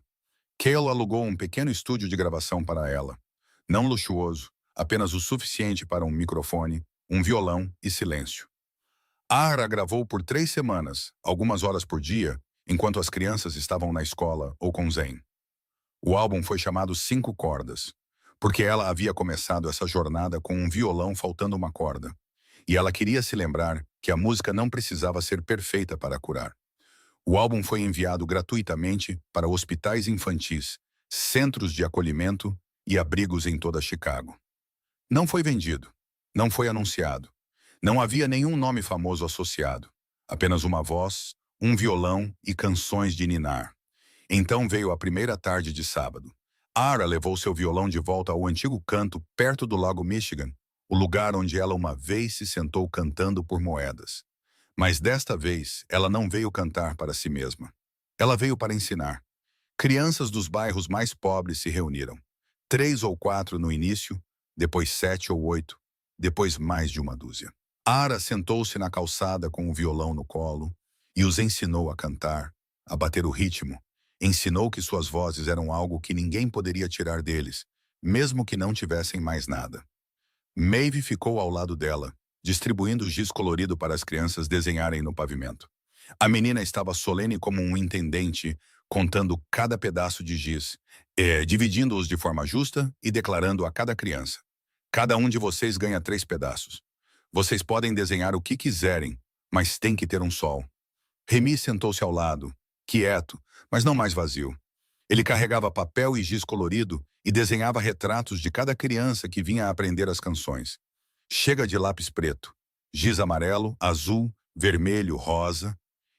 Cale alugou um pequeno estúdio de gravação para ela. Não luxuoso, apenas o suficiente para um microfone, um violão e silêncio. Ara gravou por 3 semanas, algumas horas por dia, enquanto as crianças estavam na escola ou com Zen. O álbum foi chamado 5 Cordas, porque ela havia começado essa jornada com um violão faltando uma corda. E ela queria se lembrar que a música não precisava ser perfeita para curar. O álbum foi enviado gratuitamente para hospitais infantis, centros de acolhimento e abrigos em toda Chicago. Não foi vendido, não foi anunciado. Não havia nenhum nome famoso associado, apenas uma voz, um violão e canções de ninar. Então veio a primeira tarde de sábado. Ara levou seu violão de volta ao antigo canto perto do Lago Michigan, o lugar onde ela uma vez se sentou cantando por moedas. Mas desta vez, ela não veio cantar para si mesma. Ela veio para ensinar. Crianças dos bairros mais pobres se reuniram. 3 ou 4 no início, depois 7 ou 8, depois mais de uma dúzia. Ara sentou-se na calçada com o violão no colo e os ensinou a cantar, a bater o ritmo. Ensinou que suas vozes eram algo que ninguém poderia tirar deles, mesmo que não tivessem mais nada. Maeve ficou ao lado dela, distribuindo giz colorido para as crianças desenharem no pavimento. A menina estava solene como um intendente, contando cada pedaço de giz, dividindo-os de forma justa e declarando a cada criança: cada um de vocês ganha 3 pedaços. Vocês podem desenhar o que quiserem, mas tem que ter um sol. Remy sentou-se ao lado, quieto, mas não mais vazio. Ele carregava papel e giz colorido e desenhava retratos de cada criança que vinha a aprender as canções. Chega de lápis preto, giz amarelo, azul, vermelho, rosa.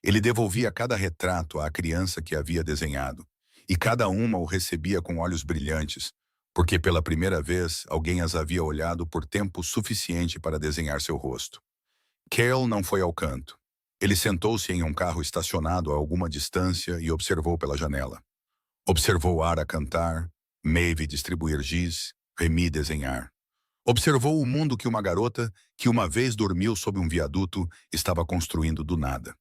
Ele devolvia cada retrato à criança que havia desenhado, e cada uma o recebia com olhos brilhantes, porque pela primeira vez alguém as havia olhado por tempo suficiente para desenhar seu rosto. Cale não foi ao canto. Ele sentou-se em um carro estacionado a alguma distância e observou pela janela. Observou Ara cantar, Maeve distribuir giz, Remy desenhar. Observou o mundo que uma garota, que uma vez dormiu sob um viaduto, estava construindo do nada.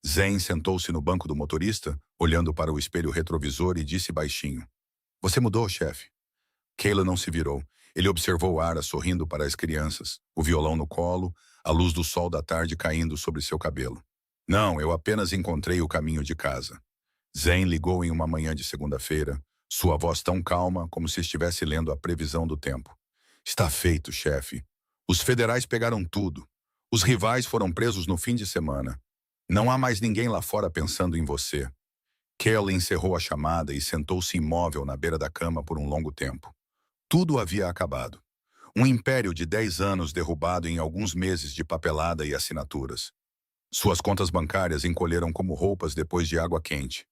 Zen sentou-se no banco do motorista, olhando para o espelho retrovisor e disse baixinho: "Você mudou, chefe." Kayla não se virou. Ele observou Ara sorrindo para as crianças, o violão no colo, a luz do sol da tarde caindo sobre seu cabelo. "Não, eu apenas encontrei o caminho de casa." Zen ligou em uma manhã de segunda-feira, sua voz tão calma como se estivesse lendo a previsão do tempo. "Está feito, chefe. Os federais pegaram tudo. Os rivais foram presos no fim de semana. Não há mais ninguém lá fora pensando em você." Kelly encerrou a chamada e sentou-se imóvel na beira da cama por um longo tempo. Tudo havia acabado. Um império de 10 anos derrubado em alguns meses de papelada e assinaturas. Suas contas bancárias encolheram como roupas depois de água quente.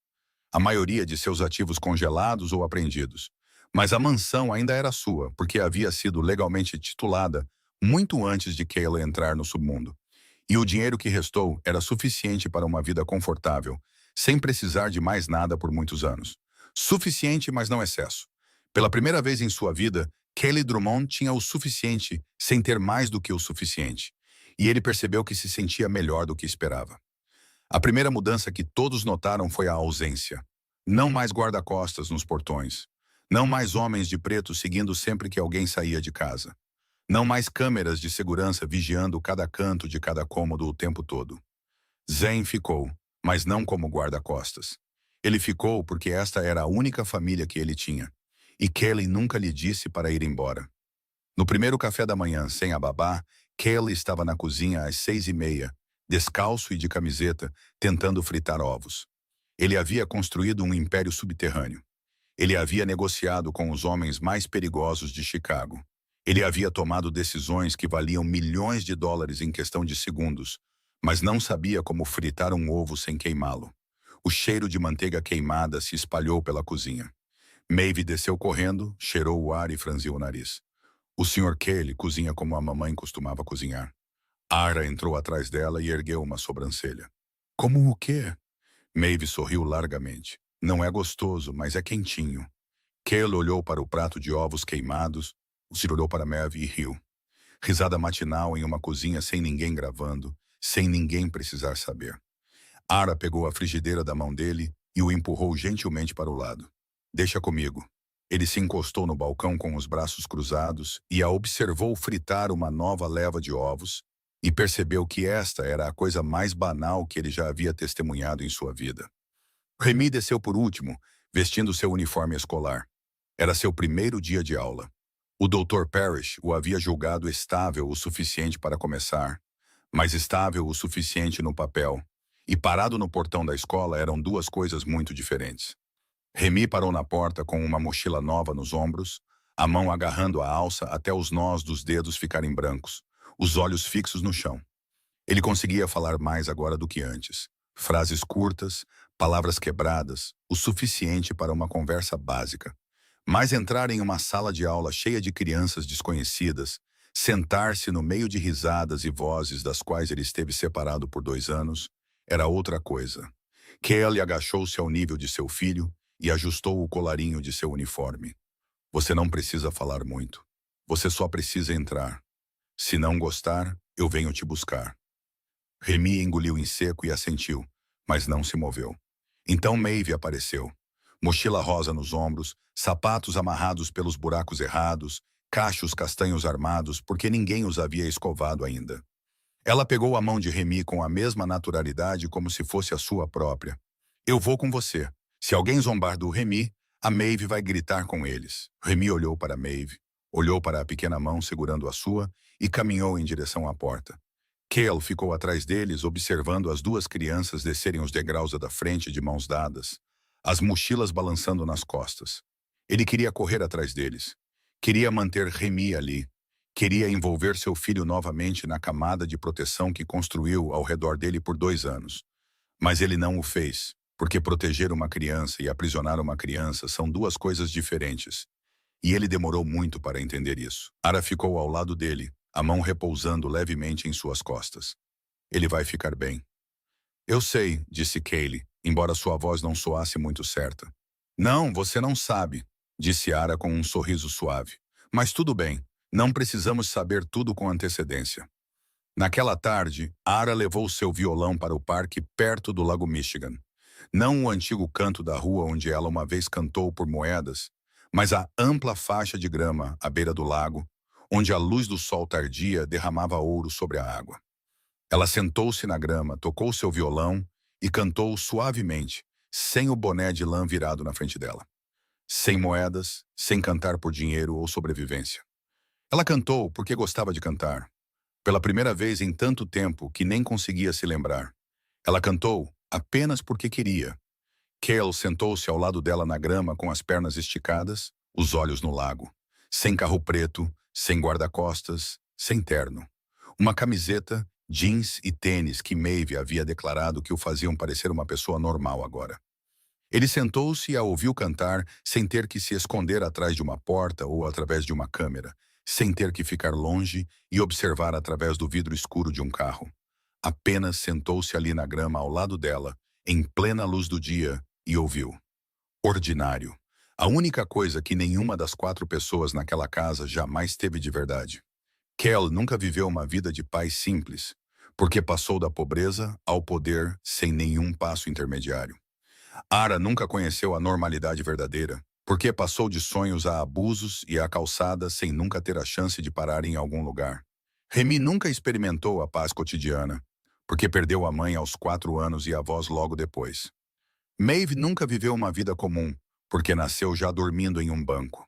A maioria de seus ativos congelados ou apreendidos. Mas a mansão ainda era sua, porque havia sido legalmente titulada muito antes de Kayla entrar no submundo. E o dinheiro que restou era suficiente para uma vida confortável, sem precisar de mais nada por muitos anos. Suficiente, mas não excesso. Pela primeira vez em sua vida, Kelly Drummond tinha o suficiente sem ter mais do que o suficiente. E ele percebeu que se sentia melhor do que esperava. A primeira mudança que todos notaram foi a ausência. Não mais guarda-costas nos portões. Não mais homens de preto seguindo sempre que alguém saía de casa. Não mais câmeras de segurança vigiando cada canto de cada cômodo o tempo todo. Zen ficou, mas não como guarda-costas. Ele ficou porque esta era a única família que ele tinha. E Kelly nunca lhe disse para ir embora. No primeiro café da manhã, sem a babá, Kelly estava na cozinha às 6h30, descalço e de camiseta, tentando fritar ovos. Ele havia construído um império subterrâneo. Ele havia negociado com os homens mais perigosos de Chicago. Ele havia tomado decisões que valiam milhões de dólares em questão de segundos, mas não sabia como fritar um ovo sem queimá-lo. O cheiro de manteiga queimada se espalhou pela cozinha. Maeve desceu correndo, cheirou o ar e franziu o nariz. O Sr. Kelly cozinha como a mamãe costumava cozinhar. Ara entrou atrás dela e ergueu uma sobrancelha. Como o quê? Maeve sorriu largamente. Não é gostoso, mas é quentinho. Kelly olhou para o prato de ovos queimados. O Sr. olhou para Maeve e riu. Risada matinal em uma cozinha sem ninguém gravando, sem ninguém precisar saber. Ara pegou a frigideira da mão dele e o empurrou gentilmente para o lado. Deixa comigo. Ele se encostou no balcão com os braços cruzados e a observou fritar uma nova leva de ovos e percebeu que esta era a coisa mais banal que ele já havia testemunhado em sua vida. Remy desceu por último, vestindo seu uniforme escolar. Era seu primeiro dia de aula. O Dr. Parrish o havia julgado estável o suficiente para começar, mas estável o suficiente no papel. E parado no portão da escola eram duas coisas muito diferentes. Remy parou na porta com uma mochila nova nos ombros, a mão agarrando a alça até os nós dos dedos ficarem brancos, os olhos fixos no chão. Ele conseguia falar mais agora do que antes. Frases curtas, palavras quebradas, o suficiente para uma conversa básica. Mas entrar em uma sala de aula cheia de crianças desconhecidas, sentar-se no meio de risadas e vozes das quais ele esteve separado por 2 anos, era outra coisa. Kelly agachou-se ao nível de seu filho e ajustou o colarinho de seu uniforme. Você não precisa falar muito. Você só precisa entrar. Se não gostar, eu venho te buscar. Remy engoliu em seco e assentiu, mas não se moveu. Então Maeve apareceu. Mochila rosa nos ombros, sapatos amarrados pelos buracos errados, cachos castanhos armados porque ninguém os havia escovado ainda. Ela pegou a mão de Remy com a mesma naturalidade como se fosse a sua própria. Eu vou com você. Se alguém zombar do Remy, a Maeve vai gritar com eles. Remy olhou para Maeve, olhou para a pequena mão segurando a sua e caminhou em direção à porta. Cale ficou atrás deles, observando as duas crianças descerem os degraus da frente de mãos dadas, as mochilas balançando nas costas. Ele queria correr atrás deles. Queria manter Remy ali. Queria envolver seu filho novamente na camada de proteção que construiu ao redor dele por 2 anos. Mas ele não o fez, porque proteger uma criança e aprisionar uma criança são duas coisas diferentes. E ele demorou muito para entender isso. Ara ficou ao lado dele, a mão repousando levemente em suas costas. Ele vai ficar bem. Eu sei, disse Cale, embora sua voz não soasse muito certa. Não, você não sabe, disse Ara com um sorriso suave. Mas tudo bem, não precisamos saber tudo com antecedência. Naquela tarde, Ara levou seu violão para o parque perto do Lago Michigan. Não o antigo canto da rua onde ela uma vez cantou por moedas, mas a ampla faixa de grama à beira do lago, onde a luz do sol tardia derramava ouro sobre a água. Ela sentou-se na grama, tocou seu violão e cantou suavemente, sem o boné de lã virado na frente dela. Sem moedas, sem cantar por dinheiro ou sobrevivência. Ela cantou porque gostava de cantar. Pela primeira vez em tanto tempo que nem conseguia se lembrar. Ela cantou apenas porque queria. Cale sentou-se ao lado dela na grama com as pernas esticadas, os olhos no lago. Sem carro preto, sem guarda-costas, sem terno. Uma camiseta, jeans e tênis que Maeve havia declarado que o faziam parecer uma pessoa normal agora. Ele sentou-se e a ouviu cantar sem ter que se esconder atrás de uma porta ou através de uma câmera, sem ter que ficar longe e observar através do vidro escuro de um carro. Apenas sentou-se ali na grama ao lado dela, em plena luz do dia, e ouviu. Ordinário. A única coisa que nenhuma das 4 pessoas naquela casa jamais teve de verdade. Cale nunca viveu uma vida de paz simples, porque passou da pobreza ao poder sem nenhum passo intermediário. Ara nunca conheceu a normalidade verdadeira, porque passou de sonhos a abusos e a calçada sem nunca ter a chance de parar em algum lugar. Remy nunca experimentou a paz cotidiana, porque perdeu a mãe aos 4 anos e a avós logo depois. Maeve nunca viveu uma vida comum, porque nasceu já dormindo em um banco.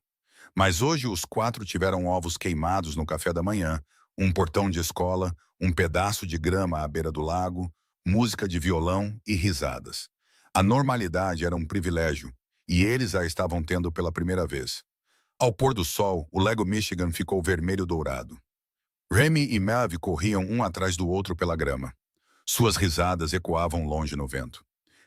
Mas hoje os 4 tiveram ovos queimados no café da manhã, um portão de escola, um pedaço de grama à beira do lago, música de violão e risadas. A normalidade era um privilégio, e eles a estavam tendo pela primeira vez. Ao pôr do sol, o Lago Michigan ficou vermelho-dourado. Remy e Maeve corriam um atrás do outro pela grama. Suas risadas ecoavam longe no vento.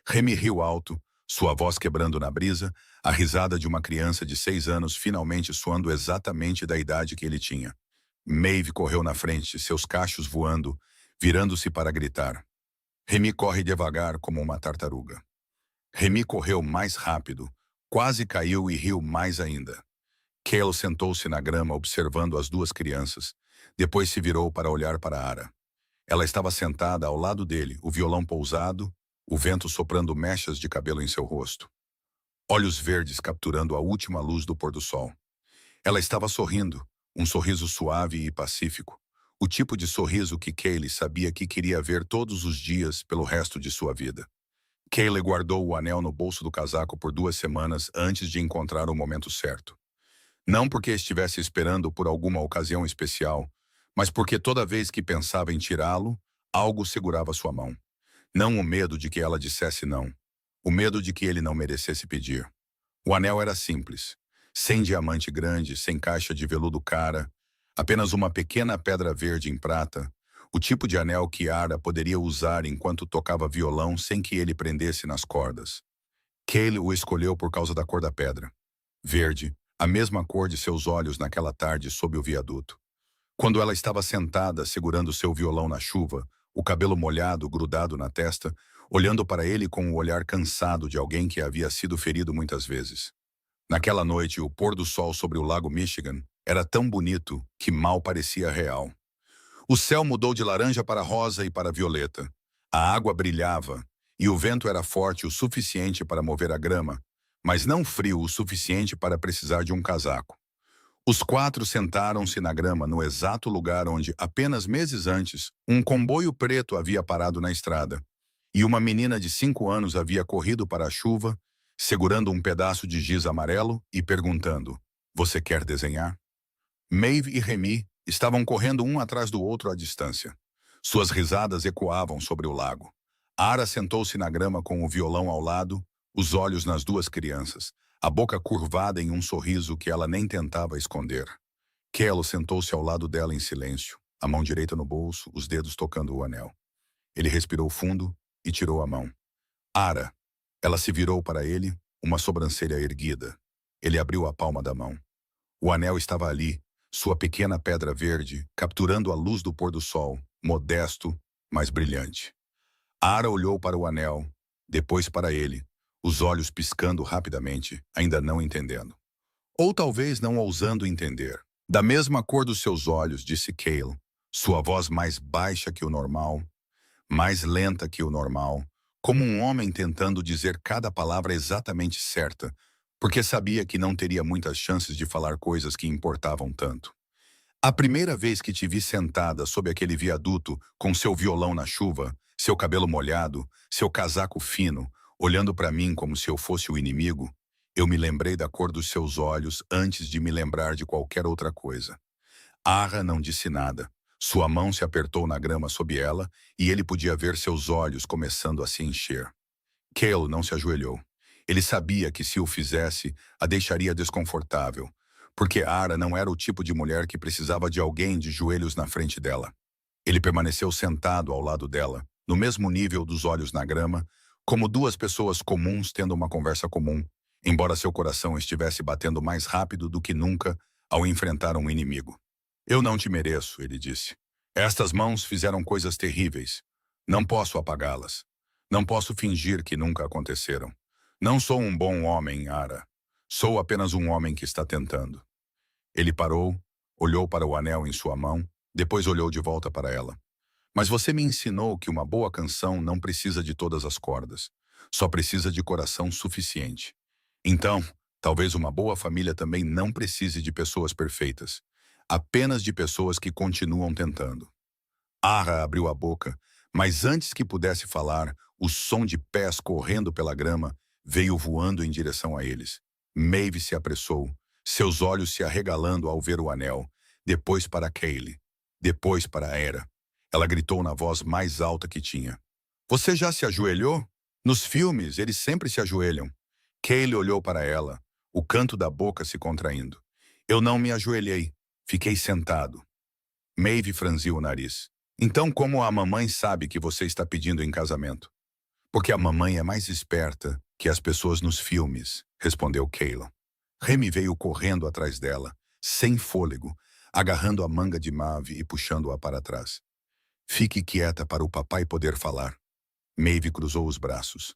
Remy riu alto, sua voz quebrando na brisa, a risada de uma criança de 6 anos finalmente soando exatamente da idade que ele tinha. Maeve correu na frente, seus cachos voando, virando-se para gritar. Remy corre devagar como uma tartaruga. Remy correu mais rápido, quase caiu e riu mais ainda. Cale sentou-se na grama observando as 2 crianças, depois se virou para olhar para Ara. Ela estava sentada ao lado dele, o violão pousado, o vento soprando mechas de cabelo em seu rosto. Olhos verdes capturando a última luz do pôr-do-sol. Ela estava sorrindo, um sorriso suave e pacífico, o tipo de sorriso que Cale sabia que queria ver todos os dias pelo resto de sua vida. Cale guardou o anel no bolso do casaco por 2 semanas antes de encontrar o momento certo. Não porque estivesse esperando por alguma ocasião especial, mas porque toda vez que pensava em tirá-lo, algo segurava sua mão. Não o medo de que ela dissesse não. O medo de que ele não merecesse pedir. O anel era simples. Sem diamante grande, sem caixa de veludo cara, apenas uma pequena pedra verde em prata, o tipo de anel que Ara poderia usar enquanto tocava violão sem que ele prendesse nas cordas. Cale o escolheu por causa da cor da pedra. Verde, a mesma cor de seus olhos naquela tarde sob o viaduto. Quando ela estava sentada segurando seu violão na chuva, o cabelo molhado grudado na testa, olhando para ele com o olhar cansado de alguém que havia sido ferido muitas vezes. Naquela noite, o pôr do sol sobre o lago Michigan era tão bonito que mal parecia real. O céu mudou de laranja para rosa e para violeta. A água brilhava e o vento era forte o suficiente para mover a grama, mas não frio o suficiente para precisar de um casaco. Os quatro sentaram-se na grama no exato lugar onde, apenas meses antes, um comboio preto havia parado na estrada, e uma menina de 5 anos havia corrido para a chuva, segurando um pedaço de giz amarelo e perguntando: "Você quer desenhar?" Maeve e Remy estavam correndo um atrás do outro à distância. Suas risadas ecoavam sobre o lago. Ara sentou-se na grama com o violão ao lado, os olhos nas duas crianças, a boca curvada em um sorriso que ela nem tentava esconder. Kello sentou-se ao lado dela em silêncio, a mão direita no bolso, os dedos tocando o anel. Ele respirou fundo e tirou a mão. Ara. Ela se virou para ele, uma sobrancelha erguida. Ele abriu a palma da mão. O anel estava ali, sua pequena pedra verde, capturando a luz do pôr do sol, modesto, mas brilhante. Ara olhou para o anel, depois para ele, os olhos piscando rapidamente, ainda não entendendo. Ou talvez não ousando entender. Da mesma cor dos seus olhos, disse Cale, sua voz mais baixa que o normal, mais lenta que o normal, como um homem tentando dizer cada palavra exatamente certa, porque sabia que não teria muitas chances de falar coisas que importavam tanto. A primeira vez que te vi sentada sob aquele viaduto, com seu violão na chuva, seu cabelo molhado, seu casaco fino, olhando para mim como se eu fosse o inimigo, eu me lembrei da cor dos seus olhos antes de me lembrar de qualquer outra coisa. Ara não disse nada. Sua mão se apertou na grama sob ela e ele podia ver seus olhos começando a se encher. Cale não se ajoelhou. Ele sabia que se o fizesse, a deixaria desconfortável, porque Ara não era o tipo de mulher que precisava de alguém de joelhos na frente dela. Ele permaneceu sentado ao lado dela, no mesmo nível dos olhos na grama, como duas pessoas comuns tendo uma conversa comum, embora seu coração estivesse batendo mais rápido do que nunca ao enfrentar um inimigo. Eu não te mereço, ele disse. Estas mãos fizeram coisas terríveis. Não posso apagá-las. Não posso fingir que nunca aconteceram. Não sou um bom homem, Ara. Sou apenas um homem que está tentando. Ele parou, olhou para o anel em sua mão, depois olhou de volta para ela. Mas você me ensinou que uma boa canção não precisa de todas as cordas. Só precisa de coração suficiente. Então, talvez uma boa família também não precise de pessoas perfeitas. Apenas de pessoas que continuam tentando. Ara abriu a boca, mas antes que pudesse falar, o som de pés correndo pela grama veio voando em direção a eles. Maeve se apressou, seus olhos se arregalando ao ver o anel, depois para Cale, depois para Ara. Ela gritou na voz mais alta que tinha. Você já se ajoelhou? Nos filmes, eles sempre se ajoelham. Cale olhou para ela, o canto da boca se contraindo. Eu não me ajoelhei. Fiquei sentado. Maeve franziu o nariz. Então como a mamãe sabe que você está pedindo em casamento? Porque a mamãe é mais esperta que as pessoas nos filmes, respondeu Cale. Remy veio correndo atrás dela, sem fôlego, agarrando a manga de Maeve e puxando-a para trás. Fique quieta para o papai poder falar. Maeve cruzou os braços.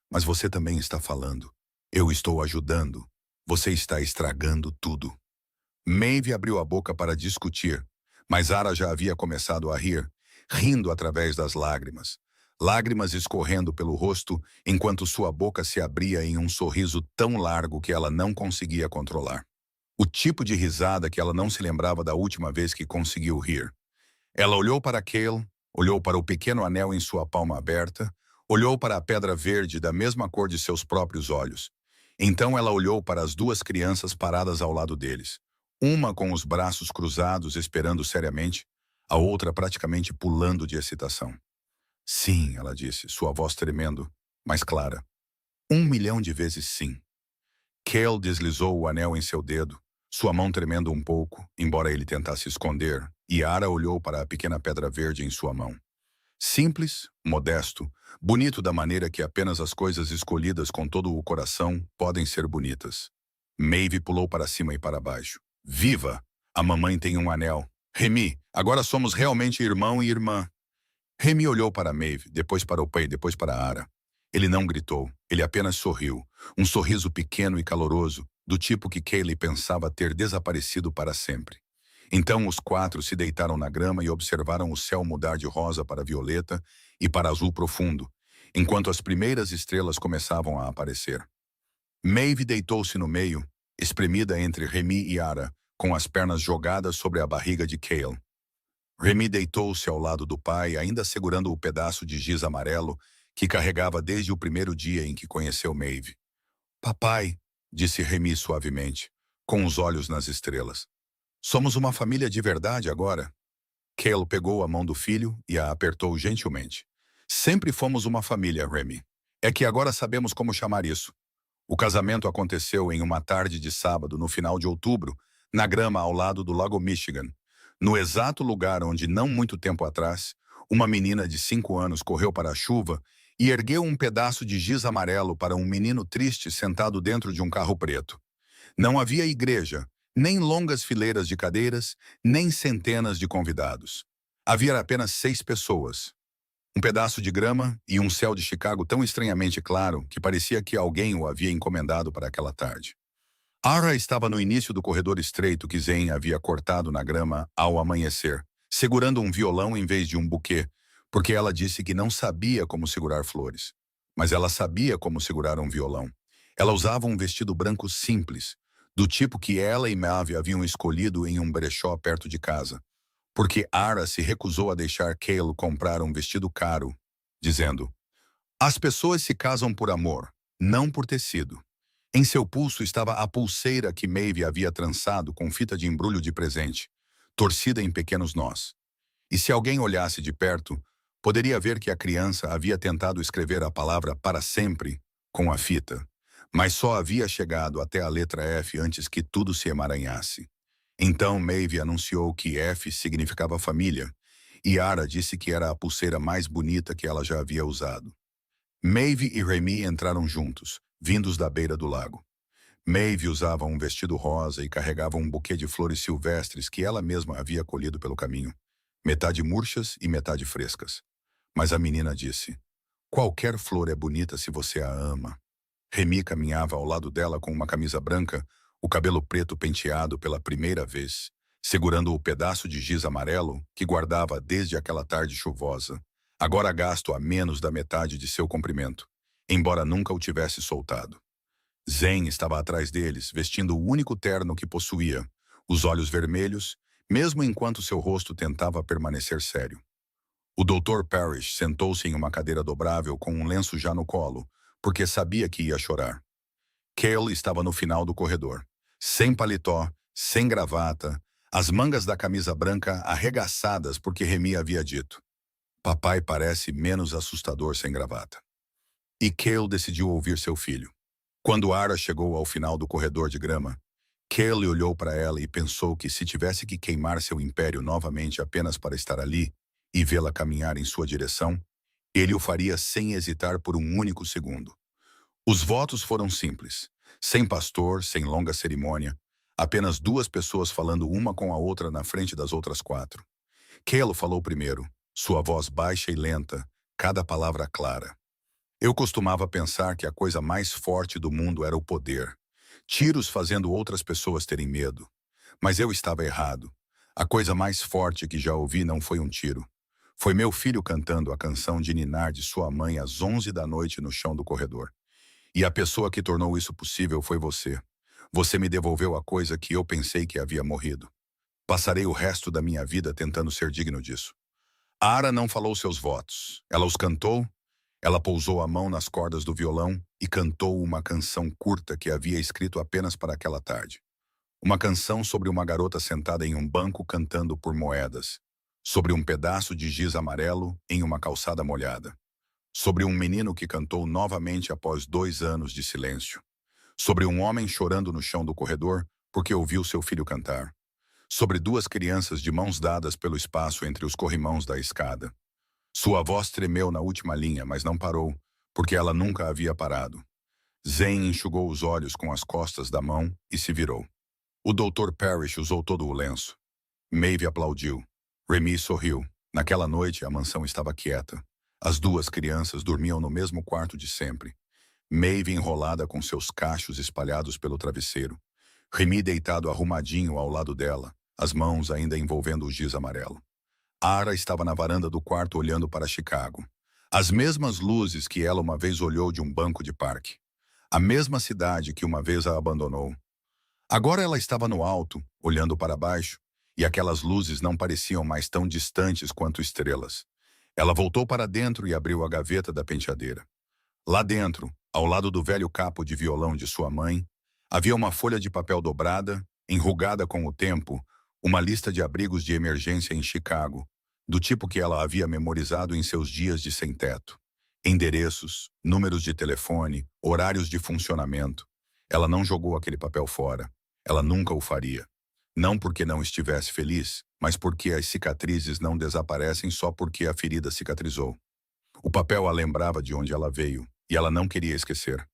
Mas você também está falando. Eu estou ajudando. Você está estragando tudo. Maeve abriu a boca para discutir, mas Ara já havia começado a rir, rindo através das lágrimas. Lágrimas escorrendo pelo rosto, enquanto sua boca se abria em um sorriso tão largo que ela não conseguia controlar. O tipo de risada que ela não se lembrava da última vez que conseguiu rir. Ela olhou para Cale, olhou para o pequeno anel em sua palma aberta, olhou para a pedra verde da mesma cor de seus próprios olhos. Então ela olhou para as duas crianças paradas ao lado deles. Uma com os braços cruzados esperando seriamente, a outra praticamente pulando de excitação. Sim, ela disse, sua voz tremendo, mas clara. 1.000.000 de vezes sim. Cale deslizou o anel em seu dedo, sua mão tremendo um pouco, embora ele tentasse esconder, e Ara olhou para a pequena pedra verde em sua mão. Simples, modesto, bonito da maneira que apenas as coisas escolhidas com todo o coração podem ser bonitas. Maeve pulou para cima e para baixo. Viva! A mamãe tem um anel. Remy, agora somos realmente irmão e irmã. Remy olhou para Maeve, depois para o pai, depois para Ara. Ele não gritou, ele apenas sorriu. Um sorriso pequeno e caloroso, do tipo que Kaylee pensava ter desaparecido para sempre. Então os quatro se deitaram na grama e observaram o céu mudar de rosa para violeta e para azul profundo, enquanto as primeiras estrelas começavam a aparecer. Maeve deitou-se no meio, espremida entre Remy e Ara, com as pernas jogadas sobre a barriga de Cale. Remy deitou-se ao lado do pai, ainda segurando o pedaço de giz amarelo que carregava desde o primeiro dia em que conheceu Maeve. Papai, disse Remy suavemente, com os olhos nas estrelas. Somos uma família de verdade agora. Cale pegou a mão do filho e a apertou gentilmente. Sempre fomos uma família, Remy. É que agora sabemos como chamar isso. O casamento aconteceu em uma tarde de sábado, no final de outubro, na grama ao lado do Lago Michigan, no exato lugar onde, não muito tempo atrás, uma menina de 5 anos correu para a chuva e ergueu um pedaço de giz amarelo para um menino triste sentado dentro de um carro preto. Não havia igreja, nem longas fileiras de cadeiras, nem centenas de convidados. Havia apenas 6 pessoas. Um pedaço de grama e um céu de Chicago tão estranhamente claro que parecia que alguém o havia encomendado para aquela tarde. Ara estava no início do corredor estreito que Zen havia cortado na grama ao amanhecer, segurando um violão em vez de um buquê, porque ela disse que não sabia como segurar flores. Mas ela sabia como segurar um violão. Ela usava um vestido branco simples, do tipo que ela e Maeve haviam escolhido em um brechó perto de casa, porque Ara se recusou a deixar Cale comprar um vestido caro, dizendo: as pessoas se casam por amor, não por tecido. Em seu pulso estava a pulseira que Maeve havia trançado com fita de embrulho de presente, torcida em pequenos nós. E se alguém olhasse de perto, poderia ver que a criança havia tentado escrever a palavra para sempre com a fita, mas só havia chegado até a letra F antes que tudo se emaranhasse. Então Maeve anunciou que F significava família, e Ara disse que era a pulseira mais bonita que ela já havia usado. Maeve e Remy entraram juntos, vindos da beira do lago. Maeve usava um vestido rosa e carregava um buquê de flores silvestres que ela mesma havia colhido pelo caminho, metade murchas e metade frescas. Mas a menina disse: qualquer flor é bonita se você a ama. Remy caminhava ao lado dela com uma camisa branca, o cabelo preto penteado pela primeira vez, segurando o pedaço de giz amarelo que guardava desde aquela tarde chuvosa, agora gasto a menos da metade de seu comprimento, embora nunca o tivesse soltado. Zen estava atrás deles, vestindo o único terno que possuía, os olhos vermelhos, mesmo enquanto seu rosto tentava permanecer sério. O Dr. Parrish sentou-se em uma cadeira dobrável com um lenço já no colo, porque sabia que ia chorar. Cale estava no final do corredor, sem paletó, sem gravata, as mangas da camisa branca arregaçadas porque Remy havia dito: papai parece menos assustador sem gravata. E Cale decidiu ouvir seu filho. Quando Ara chegou ao final do corredor de grama, Cale olhou para ela e pensou que se tivesse que queimar seu império novamente apenas para estar ali e vê-la caminhar em sua direção, ele o faria sem hesitar por um único segundo. Os votos foram simples, sem pastor, sem longa cerimônia, apenas 2 pessoas falando uma com a outra na frente das outras 4. Cale falou primeiro, sua voz baixa e lenta, cada palavra clara. Eu costumava pensar que a coisa mais forte do mundo era o poder. Tiros fazendo outras pessoas terem medo. Mas eu estava errado. A coisa mais forte que já ouvi não foi um tiro. Foi meu filho cantando a canção de ninar de sua mãe às 11 da noite no chão do corredor. E a pessoa que tornou isso possível foi você. Você me devolveu a coisa que eu pensei que havia morrido. Passarei o resto da minha vida tentando ser digno disso. Ara não falou seus votos. Ela os cantou. Ela pousou a mão nas cordas do violão e cantou uma canção curta que havia escrito apenas para aquela tarde. Uma canção sobre uma garota sentada em um banco cantando por moedas, sobre um pedaço de giz amarelo em uma calçada molhada, sobre um menino que cantou novamente após 2 anos de silêncio, sobre um homem chorando no chão do corredor porque ouviu seu filho cantar, sobre 2 crianças de mãos dadas pelo espaço entre os corrimãos da escada. Sua voz tremeu na última linha, mas não parou, porque ela nunca havia parado. Zen enxugou os olhos com as costas da mão e se virou. O Dr. Parrish usou todo o lenço. Maeve aplaudiu. Remy sorriu. Naquela noite, a mansão estava quieta. As duas crianças dormiam no mesmo quarto de sempre. Maeve enrolada com seus cachos espalhados pelo travesseiro. Remy deitado arrumadinho ao lado dela, as mãos ainda envolvendo o giz amarelo. Ara estava na varanda do quarto olhando para Chicago. As mesmas luzes que ela uma vez olhou de um banco de parque. A mesma cidade que uma vez a abandonou. Agora ela estava no alto, olhando para baixo, e aquelas luzes não pareciam mais tão distantes quanto estrelas. Ela voltou para dentro e abriu a gaveta da penteadeira. Lá dentro, ao lado do velho capo de violão de sua mãe, havia uma folha de papel dobrada, enrugada com o tempo, uma lista de abrigos de emergência em Chicago, do tipo que ela havia memorizado em seus dias de sem-teto. Endereços, números de telefone, horários de funcionamento. Ela não jogou aquele papel fora. Ela nunca o faria. Não porque não estivesse feliz, mas porque as cicatrizes não desaparecem só porque a ferida cicatrizou. O papel a lembrava de onde ela veio, e ela não queria esquecer.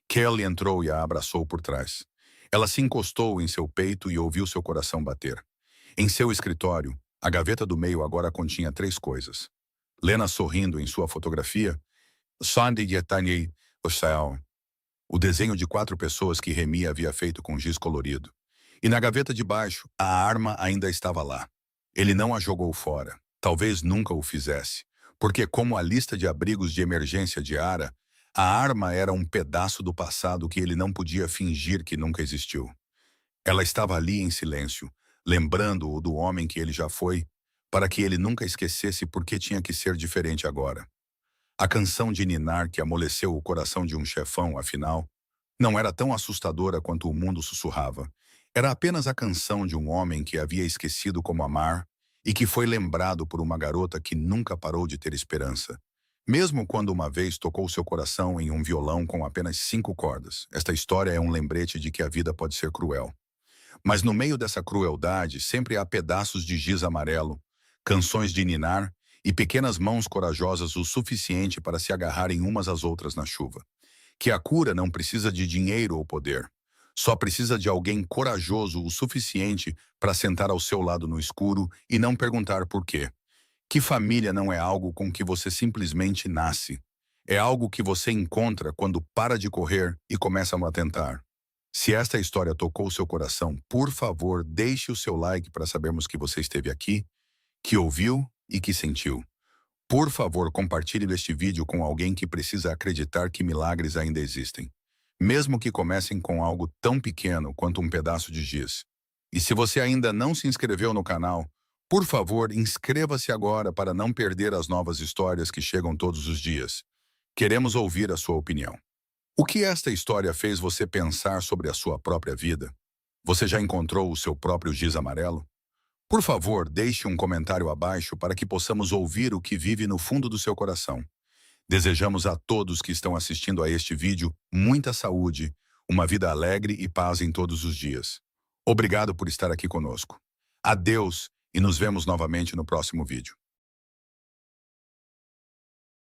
Kelly entrou e a abraçou por trás. Ela se encostou em seu peito e ouviu seu coração bater. Em seu escritório, a gaveta do meio agora continha 3 coisas. Lena sorrindo em sua fotografia, Sandy Yetani, o céu. O desenho de 4 pessoas que Remy havia feito com giz colorido. E na gaveta de baixo, a arma ainda estava lá. Ele não a jogou fora. Talvez nunca o fizesse. Porque, como a lista de abrigos de emergência de Ara, a arma era um pedaço do passado que ele não podia fingir que nunca existiu. Ela estava ali em silêncio, lembrando-o do homem que ele já foi, para que ele nunca esquecesse por que tinha que ser diferente agora. A canção de ninar que amoleceu o coração de um chefão, afinal, não era tão assustadora quanto o mundo sussurrava. Era apenas a canção de um homem que havia esquecido como amar e que foi lembrado por uma garota que nunca parou de ter esperança. Mesmo quando uma vez tocou seu coração em um violão com apenas 5 cordas. Esta história é um lembrete de que a vida pode ser cruel. Mas no meio dessa crueldade sempre há pedaços de giz amarelo, canções de ninar e pequenas mãos corajosas o suficiente para se agarrarem umas às outras na chuva. Que a cura não precisa de dinheiro ou poder. Só precisa de alguém corajoso o suficiente para sentar ao seu lado no escuro e não perguntar por quê. Que família não é algo com que você simplesmente nasce. É algo que você encontra quando para de correr e começa a tentar. Se esta história tocou seu coração, por favor, deixe o seu like para sabermos que você esteve aqui, que ouviu e que sentiu. Por favor, compartilhe este vídeo com alguém que precisa acreditar que milagres ainda existem. Mesmo que comecem com algo tão pequeno quanto um pedaço de giz. E se você ainda não se inscreveu no canal, por favor, inscreva-se agora para não perder as novas histórias que chegam todos os dias. Queremos ouvir a sua opinião. O que esta história fez você pensar sobre a sua própria vida? Você já encontrou o seu próprio giz amarelo? Por favor, deixe um comentário abaixo para que possamos ouvir o que vive no fundo do seu coração. Desejamos a todos que estão assistindo a este vídeo muita saúde, uma vida alegre e paz em todos os dias. Obrigado por estar aqui conosco. Adeus e nos vemos novamente no próximo vídeo.